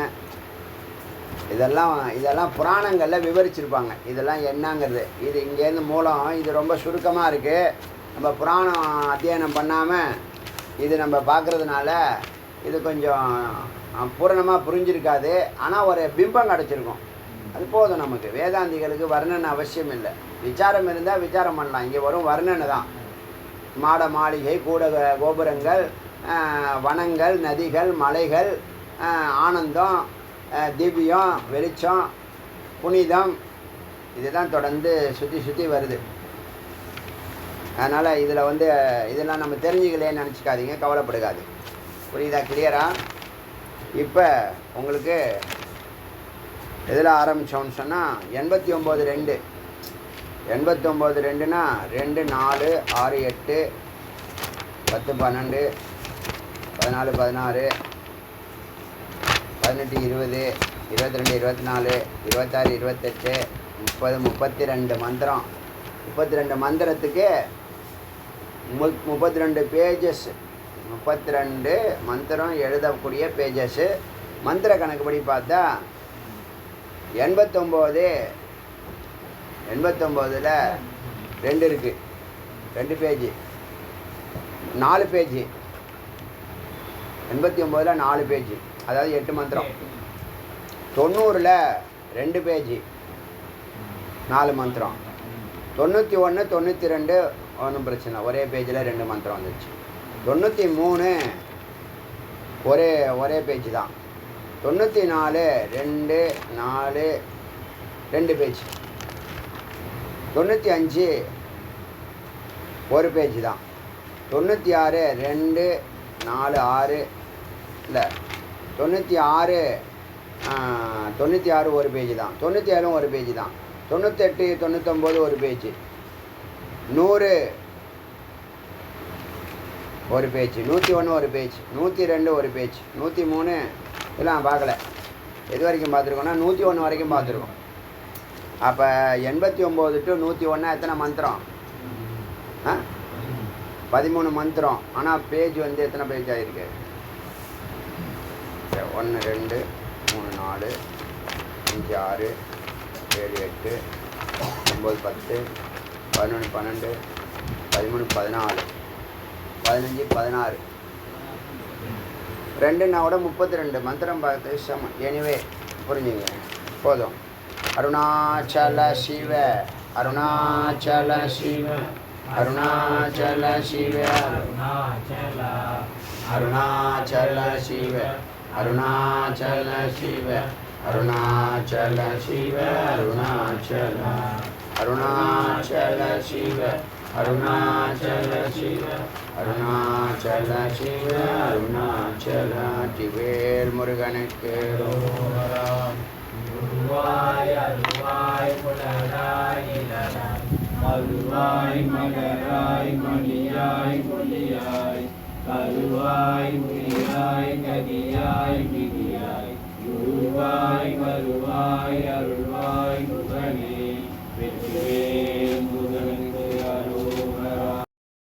இதெல்லாம் புராணங்களில் விவரிச்சிருப்பாங்க. இதெல்லாம் என்னங்கிறது இது இங்கேருந்து மூலம். இது ரொம்ப சுருக்கமாக இருக்குது. நம்ம புராணம் அத்தியனம் பண்ணாமல் இது நம்ம பார்க்குறதுனால இது கொஞ்சம் பூரணமாக புரிஞ்சிருக்காது. ஆனால் ஒரு பிம்பம் கிடச்சிருக்கும். அது போதும் நமக்கு. வேதாந்திகளுக்கு வர்ணனை அவசியம் இல்லை. விசாரம் இருந்தால் விசாரம் பண்ணலாம். இங்கே வரும் வர்ணனை தான். மாட மாளிகை, கூட கோபுரங்கள், வனங்கள், நதிகள், மலைகள், ஆனந்தம், திவ்யம், வெளிச்சம், புனிதம், இதுதான் தொடர்ந்து சுற்றி வருது. அதனால் இதில் இதெல்லாம் நம்ம தெரிஞ்சுக்கலேன்னு நினச்சிக்காதீங்க, கவலைப்படுகாது. புரியுதா? கிளியரா? இப்போ உங்களுக்கு எதில் ஆரம்பித்தோம்னு சொன்னால் 89:2 89:2னா 2 4 6 8 10 12 14 16 18 20 22 24 26 28 30 32 மந்திரம். 32 மந்திரத்துக்கு 32 பேஜஸ். 32 மந்திரம் எழுதக்கூடிய பேஜஸ்ஸு. மந்திர கணக்குப்படி பார்த்தா 89ல் 2 இருக்குது. 2 பேஜ், 4 பேஜ். 89ல் 4 பேஜ், அதாவது 8 மந்திரம். 90ல் 2 பேஜ், 4 மந்திரம். 91 92 ஒன்றும் பிரச்சனை, ஒரே பேஜில் 2 மந்திரம் வந்துச்சு. 93 ஒரே பேஜ் தான். 94 2 4 2 பேஜ். 95 ஒரு பேஜ் தான். 96 2 4 6 இல்லை 96 ஒரு பேஜ் தான். 97 ஒரு பேஜ் தான். 98 99 ஒரு பேஜ். 100 ஒரு பேஜ். 101 ஒரு பேஜ். 102 ஒரு பேஜ். 103 இதெல்லாம் பார்க்கல. எது வரைக்கும் பார்த்துருக்கோன்னா 101 வரைக்கும் பார்த்துருக்கோம். அப்போ 89 to 101 எத்தனை மந்திரம்? 13 மந்திரம். ஆனால் பேஜ் எத்தனை பேஜ் ஆகிருக்கு? 1 2 3 4 5 6 7 8 9 10 11 12 13 14 15 16 2ன்னா கூட 32 மந்திரம் பார்த்து சம. எனிவே புரிஞ்சுங்க, போதும். அருணாச்சல சிவ அருணாச்சல சிவ அருணாச்சல சிவ அருணாச்சல சிவ அருணாச்சல சிவ அருணாச்சல சிவ அருணாச்சல அருணாச்சல சிவ அருணாச்சல சிவ அருணாச்சல சிவ அருணாச்சல. திவேல் முருகனுக்கு குருவாய் அருவாய் புலராய் இலராய் அருவாய் மலராய் மணியாய் மொழியாய் கருவாய் முனியாய் கதியாய் விதியாய் குருவாய் வருவாய் அருள்வாய் முகனே வெற்றிவே